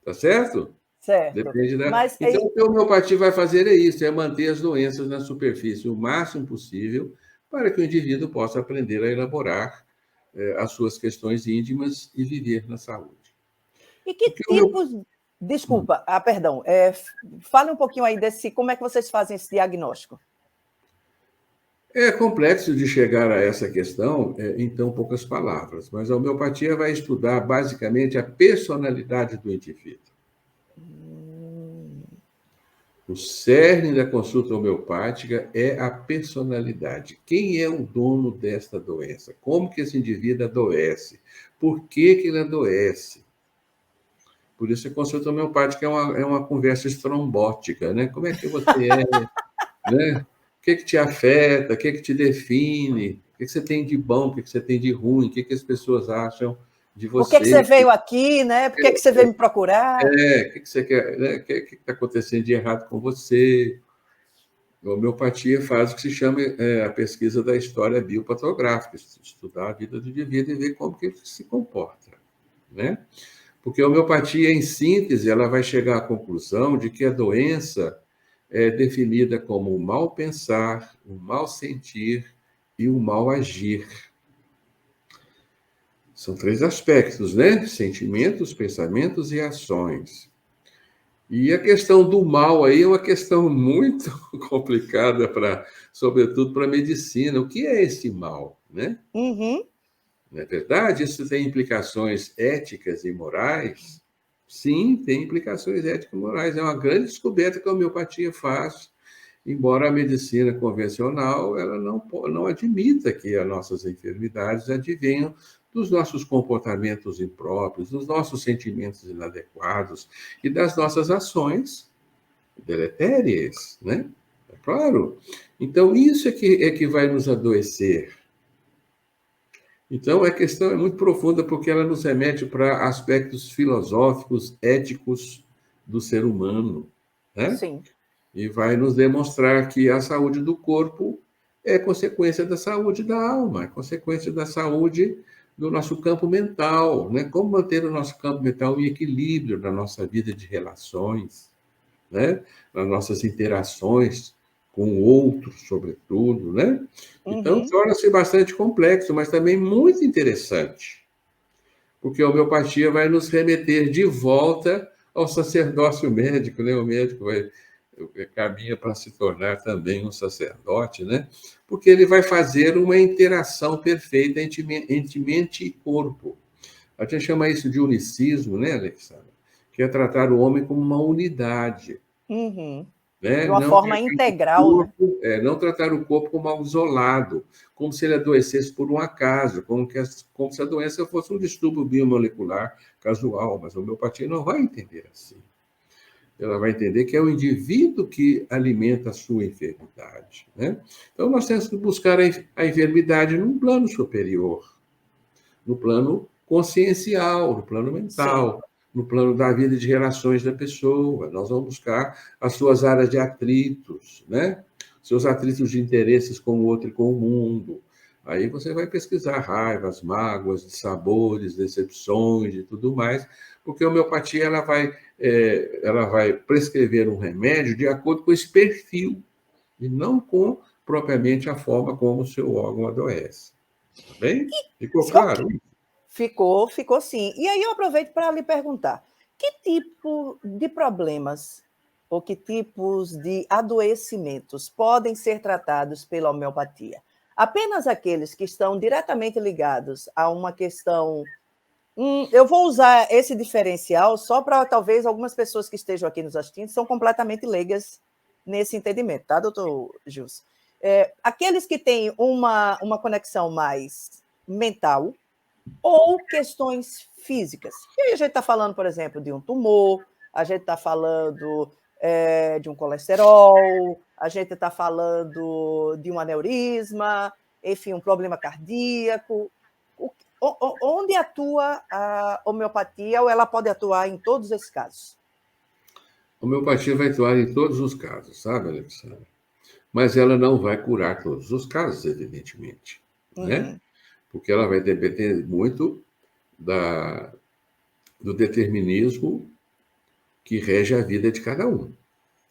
Tá certo? Certo. Depende da... Mas, então, o que a homeopatia vai fazer é isso, é manter as doenças na superfície o máximo possível para que o indivíduo possa aprender a elaborar as suas questões íntimas e viver na saúde. E que tipos... Desculpa, perdão. Fale um pouquinho aí como é que vocês fazem esse diagnóstico. É complexo de chegar a essa questão em tão poucas palavras, mas a homeopatia vai estudar basicamente a personalidade do indivíduo. O cerne da consulta homeopática é a personalidade. Quem é o dono desta doença? Como que esse indivíduo adoece? Por que ele adoece? Por isso a consulta homeopática é uma conversa estrombótica, né? Como é que você é? Né? O que te afeta? O que te define? O que você tem de bom? O que você tem de ruim? O que as pessoas acham de você? Por que você veio aqui, né? Por que você veio me procurar? O que você quer? Né? O que está acontecendo de errado com você? A homeopatia faz o que se chama a pesquisa da história biopatográfica, estudar a vida do indivíduo e ver como que ele se comporta, né? Porque a homeopatia, em síntese, ela vai chegar à conclusão de que a doença é definida como o mal pensar, o mal sentir e o mal agir. São 3 aspectos, né? Sentimentos, pensamentos e ações. E a questão do mal aí é uma questão muito complicada sobretudo para a medicina. O que é esse mal, né? Uhum. Não é verdade? Isso tem implicações éticas e morais? Sim, tem implicações éticas e morais. É uma grande descoberta que a homeopatia faz, embora a medicina convencional ela não admita que as nossas enfermidades advenham dos nossos comportamentos impróprios, dos nossos sentimentos inadequados e das nossas ações deletérias, né? É claro. Então, isso é que vai nos adoecer. Então, a questão é muito profunda porque ela nos remete para aspectos filosóficos, éticos do ser humano, né? Sim, E vai nos demonstrar que a saúde do corpo é consequência da saúde da alma, é consequência da saúde do nosso campo mental, né? Como manter o nosso campo mental em equilíbrio na nossa vida de relações, né? Nas nossas interações com o outro, sobretudo, né? Então, uhum. torna-se bastante complexo, mas também muito interessante, porque a homeopatia vai nos remeter de volta ao sacerdócio médico, né? O médico caminha para se tornar também um sacerdote, né? Porque ele vai fazer uma interação perfeita entre mente e corpo. A gente chama isso de unicismo, né, Alexandre? Que é tratar o homem como uma unidade, Uhum. né? De uma forma integral, né? Não tratar o corpo como algo isolado, como se ele adoecesse por um acaso, como se a doença fosse um distúrbio biomolecular casual, mas a homeopatia não vai entender assim. Ela vai entender que é o indivíduo que alimenta a sua enfermidade, né? Então, nós temos que buscar a enfermidade num plano superior, no plano consciencial, no plano Sim, mental, no plano da vida de relações da pessoa. Nós vamos buscar as suas áreas de atritos, né? Seus atritos de interesses com o outro e com o mundo. Aí você vai pesquisar raivas, mágoas, dissabores, decepções e tudo mais, porque a homeopatia ela vai prescrever um remédio de acordo com esse perfil, e não com propriamente a forma como o seu órgão adoece. Tá bem? Ficou ok. claro? Ficou sim. E aí eu aproveito para lhe perguntar: que tipo de problemas ou que tipos de adoecimentos podem ser tratados pela homeopatia? Apenas aqueles que estão diretamente ligados a uma questão. Eu vou usar esse diferencial só para talvez algumas pessoas que estejam aqui nos assistindo são completamente leigas nesse entendimento, tá, doutor Gilson? Aqueles que têm uma conexão mais mental, ou questões físicas. E aí a gente está falando, por exemplo, de um tumor, a gente está falando de um colesterol, a gente está falando de um aneurisma, enfim, um problema cardíaco. Onde atua a homeopatia ou ela pode atuar em todos esses casos? A homeopatia vai atuar em todos os casos, sabe, Alexandre? Mas ela não vai curar todos os casos, evidentemente, né? Uhum. Porque ela vai depender muito da, do determinismo que rege a vida de cada um,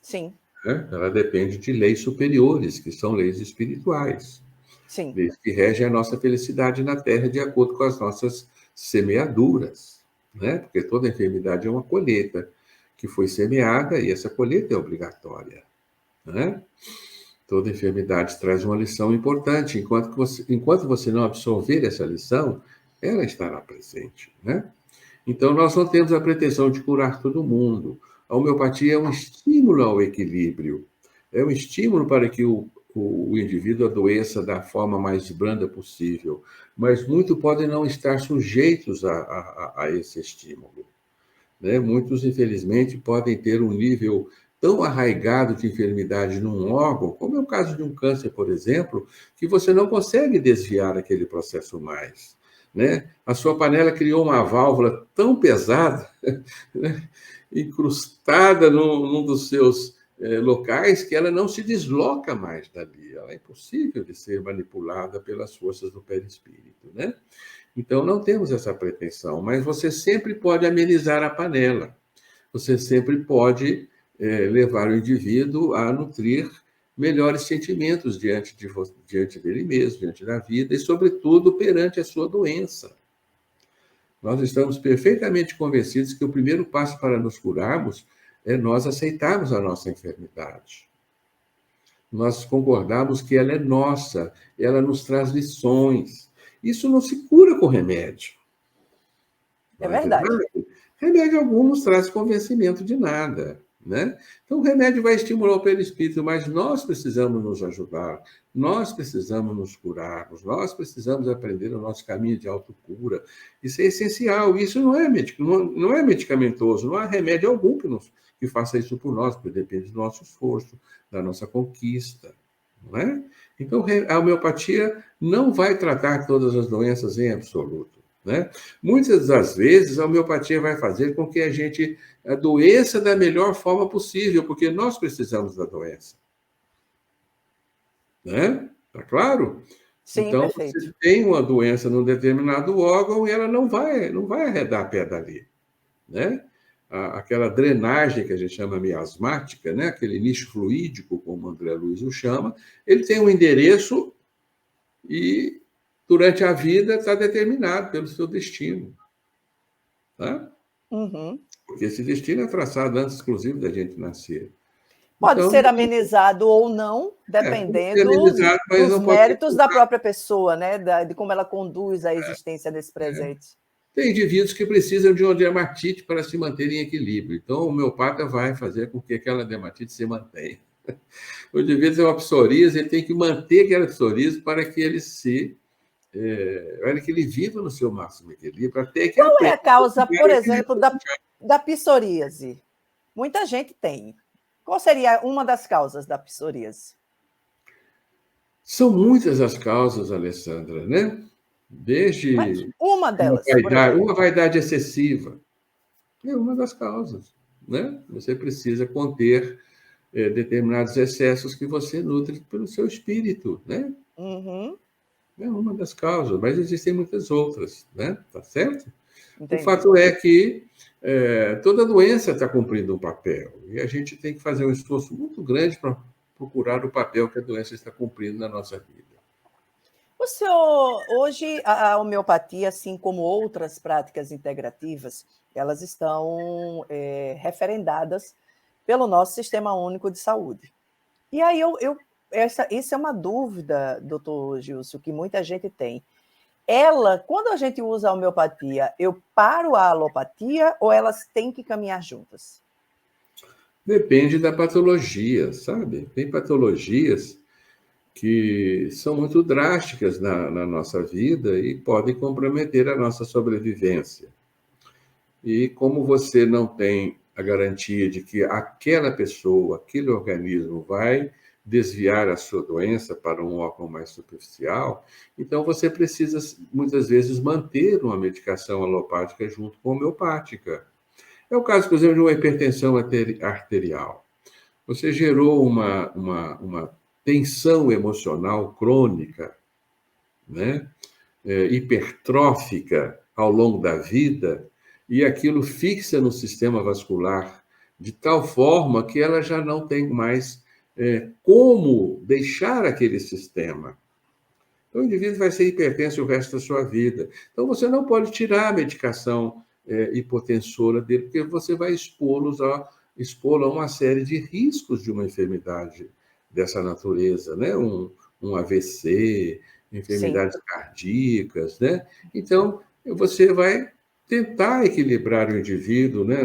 Sim, né? Ela depende de leis superiores, que são leis espirituais, sim, leis que regem a nossa felicidade na Terra de acordo com as nossas semeaduras, né? Porque toda enfermidade é uma colheita que foi semeada e essa colheita é obrigatória, né? Toda enfermidade traz uma lição importante. Enquanto você não absorver essa lição, ela estará presente, né? Então, nós não temos a pretensão de curar todo mundo. A homeopatia é um estímulo ao equilíbrio, é um estímulo para que o indivíduo adoeça da forma mais branda possível, mas muitos podem não estar sujeitos a esse estímulo, né? Muitos, infelizmente, podem ter um nível tão arraigado de enfermidade num órgão, como é o caso de um câncer, por exemplo, que você não consegue desviar aquele processo mais, né? A sua panela criou uma válvula tão pesada, né? Incrustada num dos seus locais, que ela não se desloca mais dali. Ela é impossível de ser manipulada pelas forças do perispírito, né? Então, não temos essa pretensão, mas você sempre pode amenizar a panela, você sempre pode levar o indivíduo a nutrir melhores sentimentos diante dele mesmo, diante da vida e, sobretudo, perante a sua doença. Nós estamos perfeitamente convencidos que o primeiro passo para nos curarmos é nós aceitarmos a nossa enfermidade. Nós concordarmos que ela é nossa, ela nos traz lições. Isso não se cura com remédio. É Não é verdade. verdade? Remédio algum nos traz convencimento de nada, né? Então, o remédio vai estimular o perispírito, mas nós precisamos nos ajudar, nós precisamos nos curarmos, nós precisamos aprender o nosso caminho de autocura. Isso é essencial. Isso não é medicamentoso, não há remédio algum que faça isso por nós, porque depende do nosso esforço, da nossa conquista, não é? Então, a homeopatia não vai tratar todas as doenças em absoluto, né? Muitas das vezes, a homeopatia vai fazer com que a gente adoeça da melhor forma possível, porque nós precisamos da doença. Né? Tá claro? Sim, Então, perfeito. você tem uma doença num determinado órgão e ela não vai arredar a pé dali. Né? Aquela drenagem que a gente chama miasmática, né? Aquele nicho fluídico, como o André Luiz o chama, ele tem um endereço e, durante a vida, está determinado pelo seu destino. Tá? Uhum. Porque esse destino é traçado antes, exclusivo da gente nascer. Pode Então, ser amenizado ou não, pode ser dependendo amenizado, mas dos não pode ser méritos da curado. própria pessoa, né? De como ela conduz a existência desse presente. Tem indivíduos que precisam de uma dermatite para se manter em equilíbrio. Então, o homeopata vai fazer com que aquela dermatite se mantenha. O indivíduo tem uma psoríase, ele tem que manter aquela psoríase para que ele para que ele viva no seu máximo equilíbrio, até que Qual é aprenda a causa, a por equilíbrio. exemplo, da psoríase? Muita gente tem. Qual seria uma das causas da psoríase? São muitas as causas, Alessandra, né? Mas Desde uma delas, por exemplo. uma vaidade excessiva, é uma das causas, né? Você precisa conter determinados excessos que você nutre pelo seu espírito, né? Uhum, É uma das causas, mas existem muitas outras, né? Tá certo? O entendi. fato é que toda doença está cumprindo um papel e a gente tem que fazer um esforço muito grande para procurar o papel que a doença está cumprindo na nossa vida. O senhor, hoje, a homeopatia, assim como outras práticas integrativas, elas estão referendadas pelo nosso Sistema Único de Saúde. E aí, isso é uma dúvida, doutor Gilson, que muita gente tem. Quando a gente usa a homeopatia, eu paro a alopatia ou elas têm que caminhar juntas? Depende da patologia, sabe? Tem patologias que são muito drásticas na nossa vida e podem comprometer a nossa sobrevivência. E como você não tem a garantia de que aquela pessoa, aquele organismo vai desviar a sua doença para um órgão mais superficial, então você precisa muitas vezes manter uma medicação alopática junto com a homeopática. É o caso, por exemplo, de uma hipertensão arterial. Você gerou uma tensão emocional crônica, né? Hipertrófica ao longo da vida, e aquilo fixa no sistema vascular de tal forma que ela já não tem mais como deixar aquele sistema. Então, o indivíduo vai ser hipertenso o resto da sua vida. Então, você não pode tirar a medicação hipotensora dele, porque você vai expô-lo a uma série de riscos de uma enfermidade dessa natureza, né? Um AVC, Sim. enfermidades cardíacas, né? Então, você vai tentar equilibrar o indivíduo, né?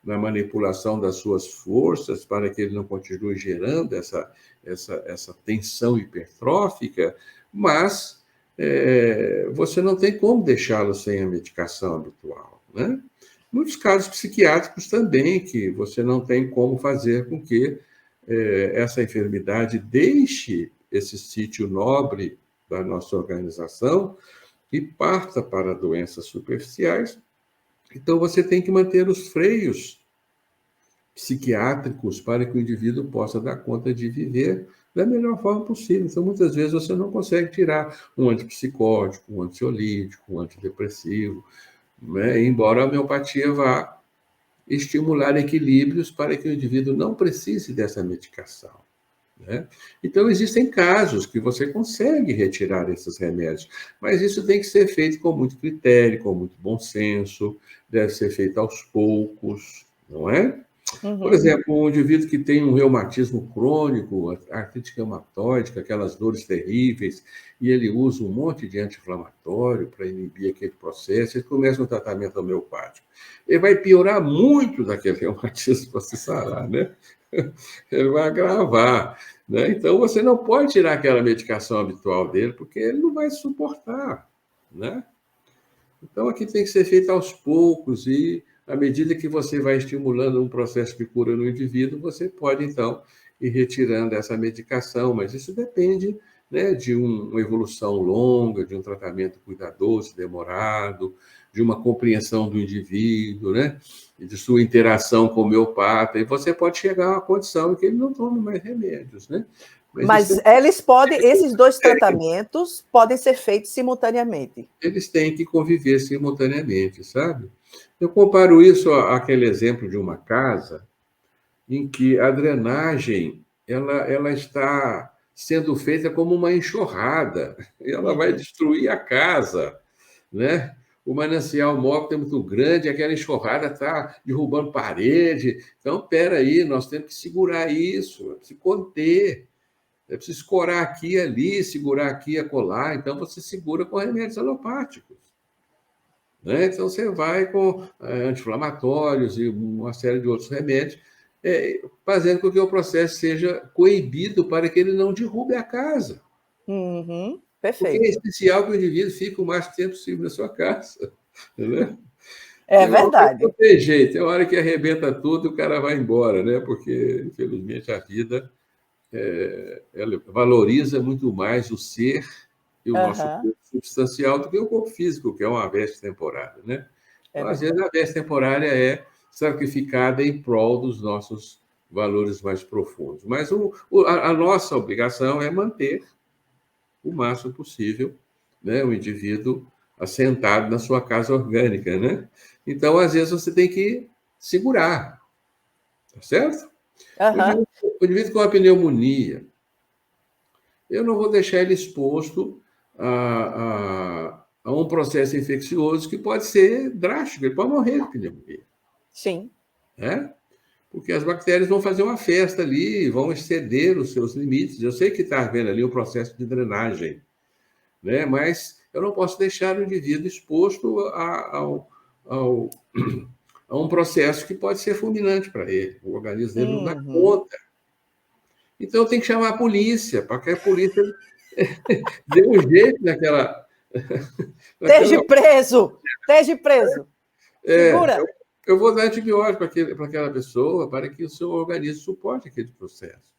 Na manipulação das suas forças para que ele não continue gerando essa tensão hipertrófica, mas você não tem como deixá-lo sem a medicação habitual, né? Muitos casos psiquiátricos também, que você não tem como fazer com que essa enfermidade deixe esse sítio nobre da nossa organização e parta para doenças superficiais. Então, você tem que manter os freios psiquiátricos para que o indivíduo possa dar conta de viver da melhor forma possível. Então, muitas vezes, você não consegue tirar um antipsicótico, um ansiolítico, um antidepressivo, né? Embora a homeopatia vá estimular equilíbrios para que o indivíduo não precise dessa medicação, né? Então, existem casos que você consegue retirar esses remédios, mas isso tem que ser feito com muito critério, com muito bom senso, deve ser feito aos poucos, não é? Por Uhum. exemplo, um indivíduo que tem um reumatismo crônico, artrite reumatoide, aquelas dores terríveis, e ele usa um monte de anti-inflamatório para inibir aquele processo, ele começa um tratamento homeopático. Ele vai piorar muito daquele reumatismo para se sarar, né? Ele vai agravar, né? Então, você não pode tirar aquela medicação habitual dele, porque ele não vai suportar, né? Então, aqui tem que ser feito aos poucos e, à medida que você vai estimulando um processo de cura no indivíduo, você pode, então, ir retirando essa medicação, mas isso depende, né, de uma evolução longa, de um tratamento cuidadoso, demorado, de uma compreensão do indivíduo, né, e de sua interação com o homeopata, e você pode chegar a uma condição em que ele não tome mais remédios, né? Mas isso Mas esses dois tratamentos podem ser feitos simultaneamente. eles têm que conviver simultaneamente, sabe? Eu comparo isso àquele exemplo de uma casa em que a drenagem ela está sendo feita como uma enxurrada, e ela vai Uhum. destruir a casa, né? O manancial móvel é muito grande, aquela enxurrada está derrubando parede. Então, espera aí, nós temos que segurar isso, se conter. É preciso escorar aqui e ali, segurar aqui e acolá. Então, você segura com remédios alopáticos, né? Então, você vai com anti-inflamatórios e uma série de outros remédios, fazendo com que o processo seja coibido para que ele não derrube a casa. Uhum. Porque é Perfeito. essencial que o indivíduo fique o mais tempo possível na sua casa. Né? É Não verdade. tem jeito, tem hora que arrebenta tudo e o cara vai embora, né? Porque, infelizmente, a vida ela valoriza muito mais o ser e o nosso Aham. corpo substancial do que o corpo físico, que é uma veste temporária, né? É Então, às vezes, verdade. a veste temporária é sacrificada em prol dos nossos valores mais profundos. Mas a nossa obrigação é manter o máximo possível, né, o indivíduo assentado na sua casa orgânica, né? Então, às vezes, você tem que segurar, tá certo? Aham. O indivíduo com a pneumonia, eu não vou deixar ele exposto a um processo infeccioso que pode ser drástico, ele pode morrer de pneumonia, Sim. né? Porque as bactérias vão fazer uma festa ali, vão exceder os seus limites. Eu sei que está havendo ali um processo de drenagem, né? Mas eu não posso deixar o indivíduo exposto ao, a um processo que pode ser fulminante para ele. O organismo dele não dá Uhum. conta. Então, eu tenho que chamar a polícia, para que a polícia dê um jeito naquela. Esteja naquela preso! Esteja preso! é, eu, Segura! eu vou dar antibiótico para aquela pessoa, para que o seu organismo suporte aquele processo.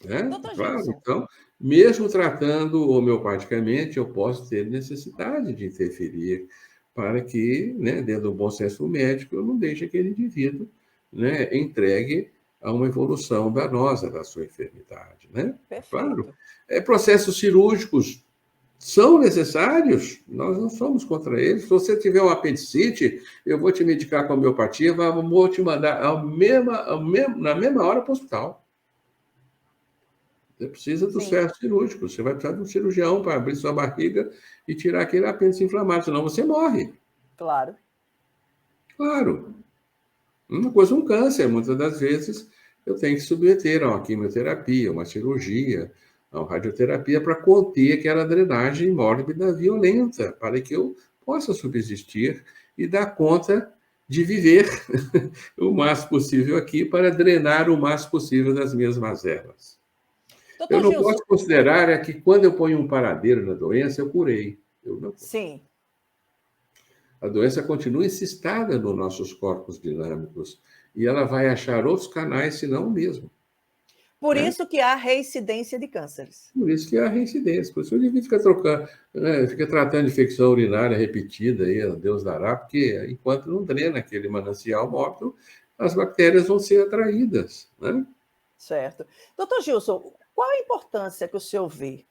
Né? Doutor Claro, Gilson. então, mesmo tratando homeopaticamente, eu posso ter necessidade de interferir para que, né, dentro do bom senso médico, eu não deixe aquele indivíduo, né, entregue a uma evolução danosa da sua enfermidade. Né? Claro, Perfeito. processos cirúrgicos são necessários, nós não somos contra eles. Se você tiver um apendicite, eu vou te medicar com homeopatia, vou te mandar na mesma hora para o hospital. Você precisa do Sim, certo cirúrgico. Você vai precisar de um cirurgião para abrir sua barriga e tirar aquele apêndice inflamado, senão você morre. claro. Claro. Uma coisa, um câncer, muitas das vezes eu tenho que submeter a uma quimioterapia, uma cirurgia, a uma radioterapia para conter aquela drenagem mórbida violenta, para que eu possa subsistir e dar conta de viver o máximo possível aqui para drenar o máximo possível das minhas mazelas. Eu Doutor não posso Gilson. considerar que quando eu ponho um paradeiro na doença, eu curei. Eu não posso. Sim. A doença continua insistada nos nossos corpos dinâmicos e ela vai achar outros canais, senão o mesmo. Por Né? isso que há reincidência de cânceres. Por isso que há reincidência. Por isso o indivíduo fica trocando, né, fica tratando de infecção urinária repetida, aí, Deus dará, porque enquanto não drena aquele manancial mórbido, as bactérias vão ser atraídas. Né? Certo. Doutor Gilson, qual a importância que o senhor vê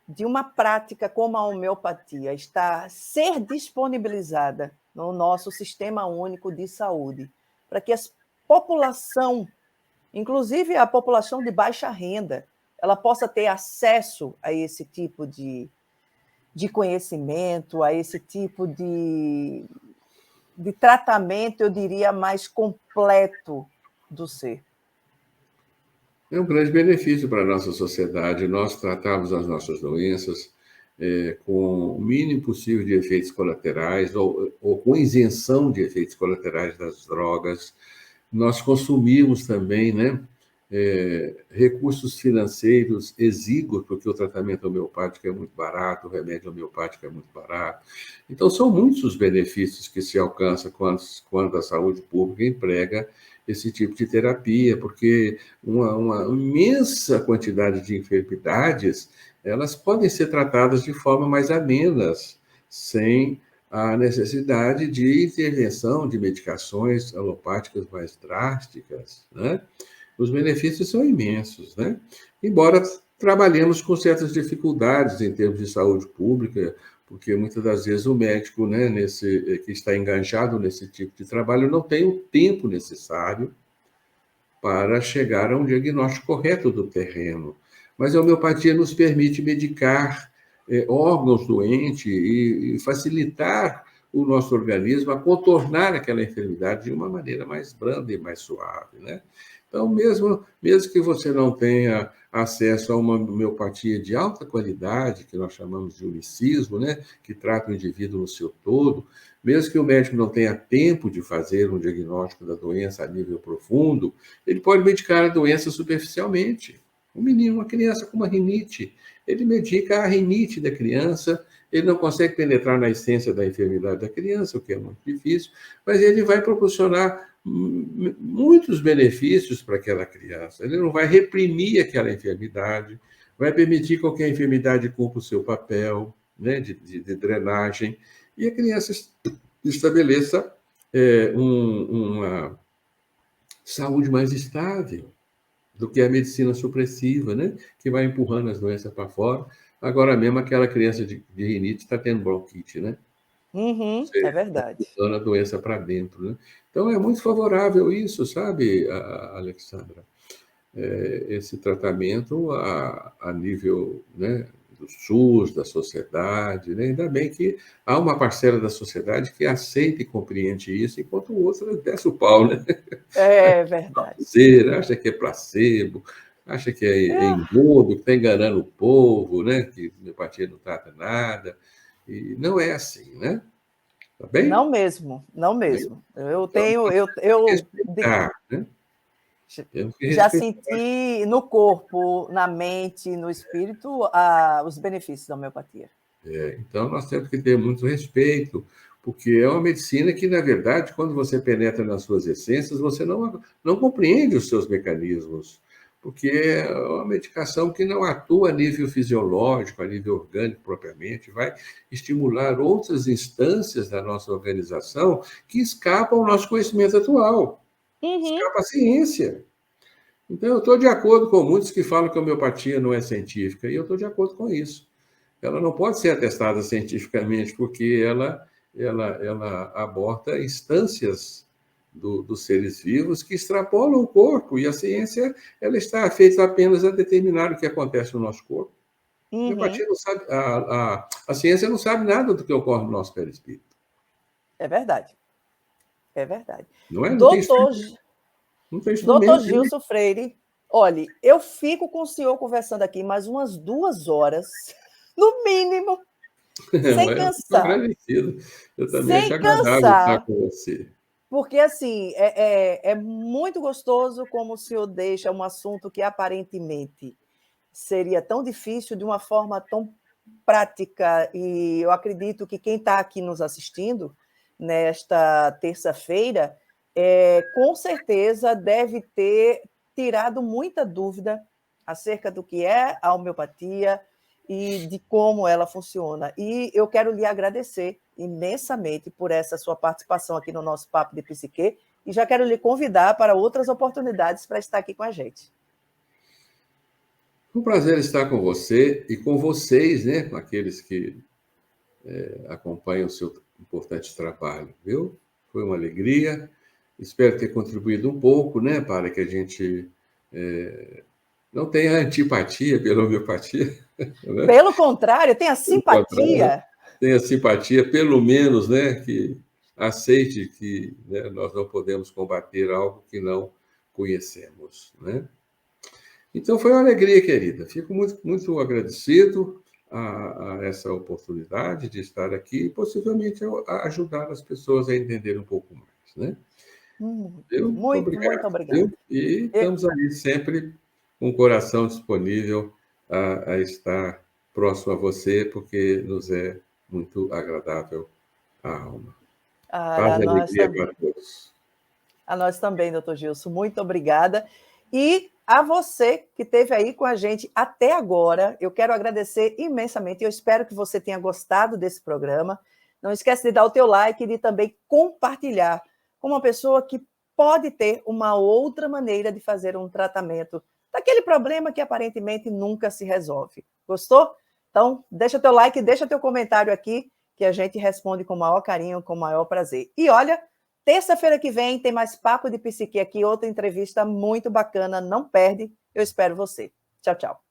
de uma prática como a homeopatia ser disponibilizada no nosso sistema único de saúde, para que a população, inclusive a população de baixa renda, ela possa ter acesso a esse tipo de conhecimento, a esse tipo de tratamento, eu diria, mais completo do ser. É um grande benefício para a nossa sociedade nós tratarmos as nossas doenças com o mínimo possível de efeitos colaterais ou com isenção de efeitos colaterais das drogas. Nós consumimos também, né, recursos financeiros exíguos, porque o tratamento homeopático é muito barato, o remédio homeopático é muito barato. Então, são muitos os benefícios que se alcançam quando a saúde pública emprega esse tipo de terapia, porque uma imensa quantidade de enfermidades, elas podem ser tratadas de forma mais amenas, sem a necessidade de intervenção de medicações alopáticas mais drásticas, né? Os benefícios são imensos, né? Embora trabalhemos com certas dificuldades em termos de saúde pública, porque muitas das vezes o médico, né, que está enganjado nesse tipo de trabalho, não tem o tempo necessário para chegar a um diagnóstico correto do terreno. Mas a homeopatia nos permite medicar órgãos doentes e facilitar o nosso organismo a contornar aquela enfermidade de uma maneira mais branda e mais suave, né? Então, mesmo que você não tenha acesso a uma homeopatia de alta qualidade, que nós chamamos de unicismo, né, que trata o indivíduo no seu todo, mesmo que o médico não tenha tempo de fazer um diagnóstico da doença a nível profundo, ele pode medicar a doença superficialmente. Um menino, uma criança com uma rinite, ele medica a rinite da criança, ele não consegue penetrar na essência da enfermidade da criança, o que é muito difícil, mas ele vai proporcionar muitos benefícios para aquela criança. Ele não vai reprimir aquela enfermidade, vai permitir que a enfermidade cumpra o seu papel, né, de drenagem, e a criança estabeleça uma saúde mais estável do que a medicina supressiva, né, que vai empurrando as doenças para fora. Agora mesmo aquela criança de rinite está tendo bronquite, né? Uhum, Você é está verdade. empurrando a doença para dentro, né? Então é muito favorável isso, sabe, Alexandra? Esse tratamento a nível, né, do SUS, da sociedade, né? Ainda bem que há uma parcela da sociedade que aceita e compreende isso, enquanto o outro desce o pau, né? É verdade. Acha que é placebo, acha que é É, engodo, que está enganando o povo, né? Que a homeopatia não trata nada. E não é assim, né? Tá bem? não mesmo, não Bem, mesmo. Eu então, tenho, nós temos que respeitar, né? Temos que já respeitar. senti no corpo, na mente, no espírito, os benefícios da homeopatia. Então, nós temos que ter muito respeito, porque é uma medicina que, na verdade, quando você penetra nas suas essências, você não compreende os seus mecanismos, porque é uma medicação que não atua a nível fisiológico, a nível orgânico propriamente, vai estimular outras instâncias da nossa organização que escapam ao nosso conhecimento atual, Uhum, escapa à ciência. Então, eu estou de acordo com muitos que falam que a homeopatia não é científica, e eu estou de acordo com isso. Ela não pode ser atestada cientificamente, porque ela aborda instâncias dos seres vivos que extrapolam o corpo, e a ciência ela está feita apenas a determinar o que acontece no nosso corpo. A uhum, homeopatia não sabe, a ciência não sabe nada do que ocorre no nosso perispírito. é verdade. É verdade. Não é? Doutor, Não tem doutor instrumento, né? Gilson Freire, olhe, eu fico com o senhor conversando aqui mais umas 2 horas, no mínimo, sem Eu fico cansar. agradecido. Eu também acho Sem agradável estar cansar. com você. Porque, assim, é muito gostoso como o senhor deixa um assunto que aparentemente seria tão difícil de uma forma tão prática. E eu acredito que quem está aqui nos assistindo nesta terça-feira, com certeza deve ter tirado muita dúvida acerca do que é a homeopatia e de como ela funciona. E eu quero lhe agradecer imensamente por essa sua participação aqui no nosso Papo de Psique e já quero lhe convidar para outras oportunidades para estar aqui com a gente. Um prazer estar com você e com vocês, né? Com aqueles que acompanham o seu importante trabalho, viu? Foi uma alegria. Espero ter contribuído um pouco, né? Para que a gente não tenha antipatia pela homeopatia, né? Pelo contrário, tenha Pelo contrário, simpatia. tenha simpatia, pelo menos, né? Que aceite que, né, nós não podemos combater algo que não conhecemos, né? Então, foi uma alegria, querida. Fico muito, muito agradecido a essa oportunidade de estar aqui e possivelmente a ajudar as pessoas a entender um pouco mais, né? Viu? Muito, muito Obrigado, obrigada. viu? E Eu- estamos aí sempre com o coração disponível a estar próximo a você, porque nos é muito agradável a alma. Paz a e nós alegria também. para todos. A nós também, doutor Gilson. Muito obrigada. E a você que esteve aí com a gente até agora, eu quero agradecer imensamente. Eu espero que você tenha gostado desse programa. Não esquece de dar o teu like e de também compartilhar com uma pessoa que pode ter uma outra maneira de fazer um tratamento daquele problema que aparentemente nunca se resolve. Gostou? Então, deixa teu like, deixa teu comentário aqui, que a gente responde com o maior carinho, com o maior prazer. E olha, terça-feira que vem tem mais Papo de Psique aqui, outra entrevista muito bacana. Não perde. Eu espero você. Tchau, tchau.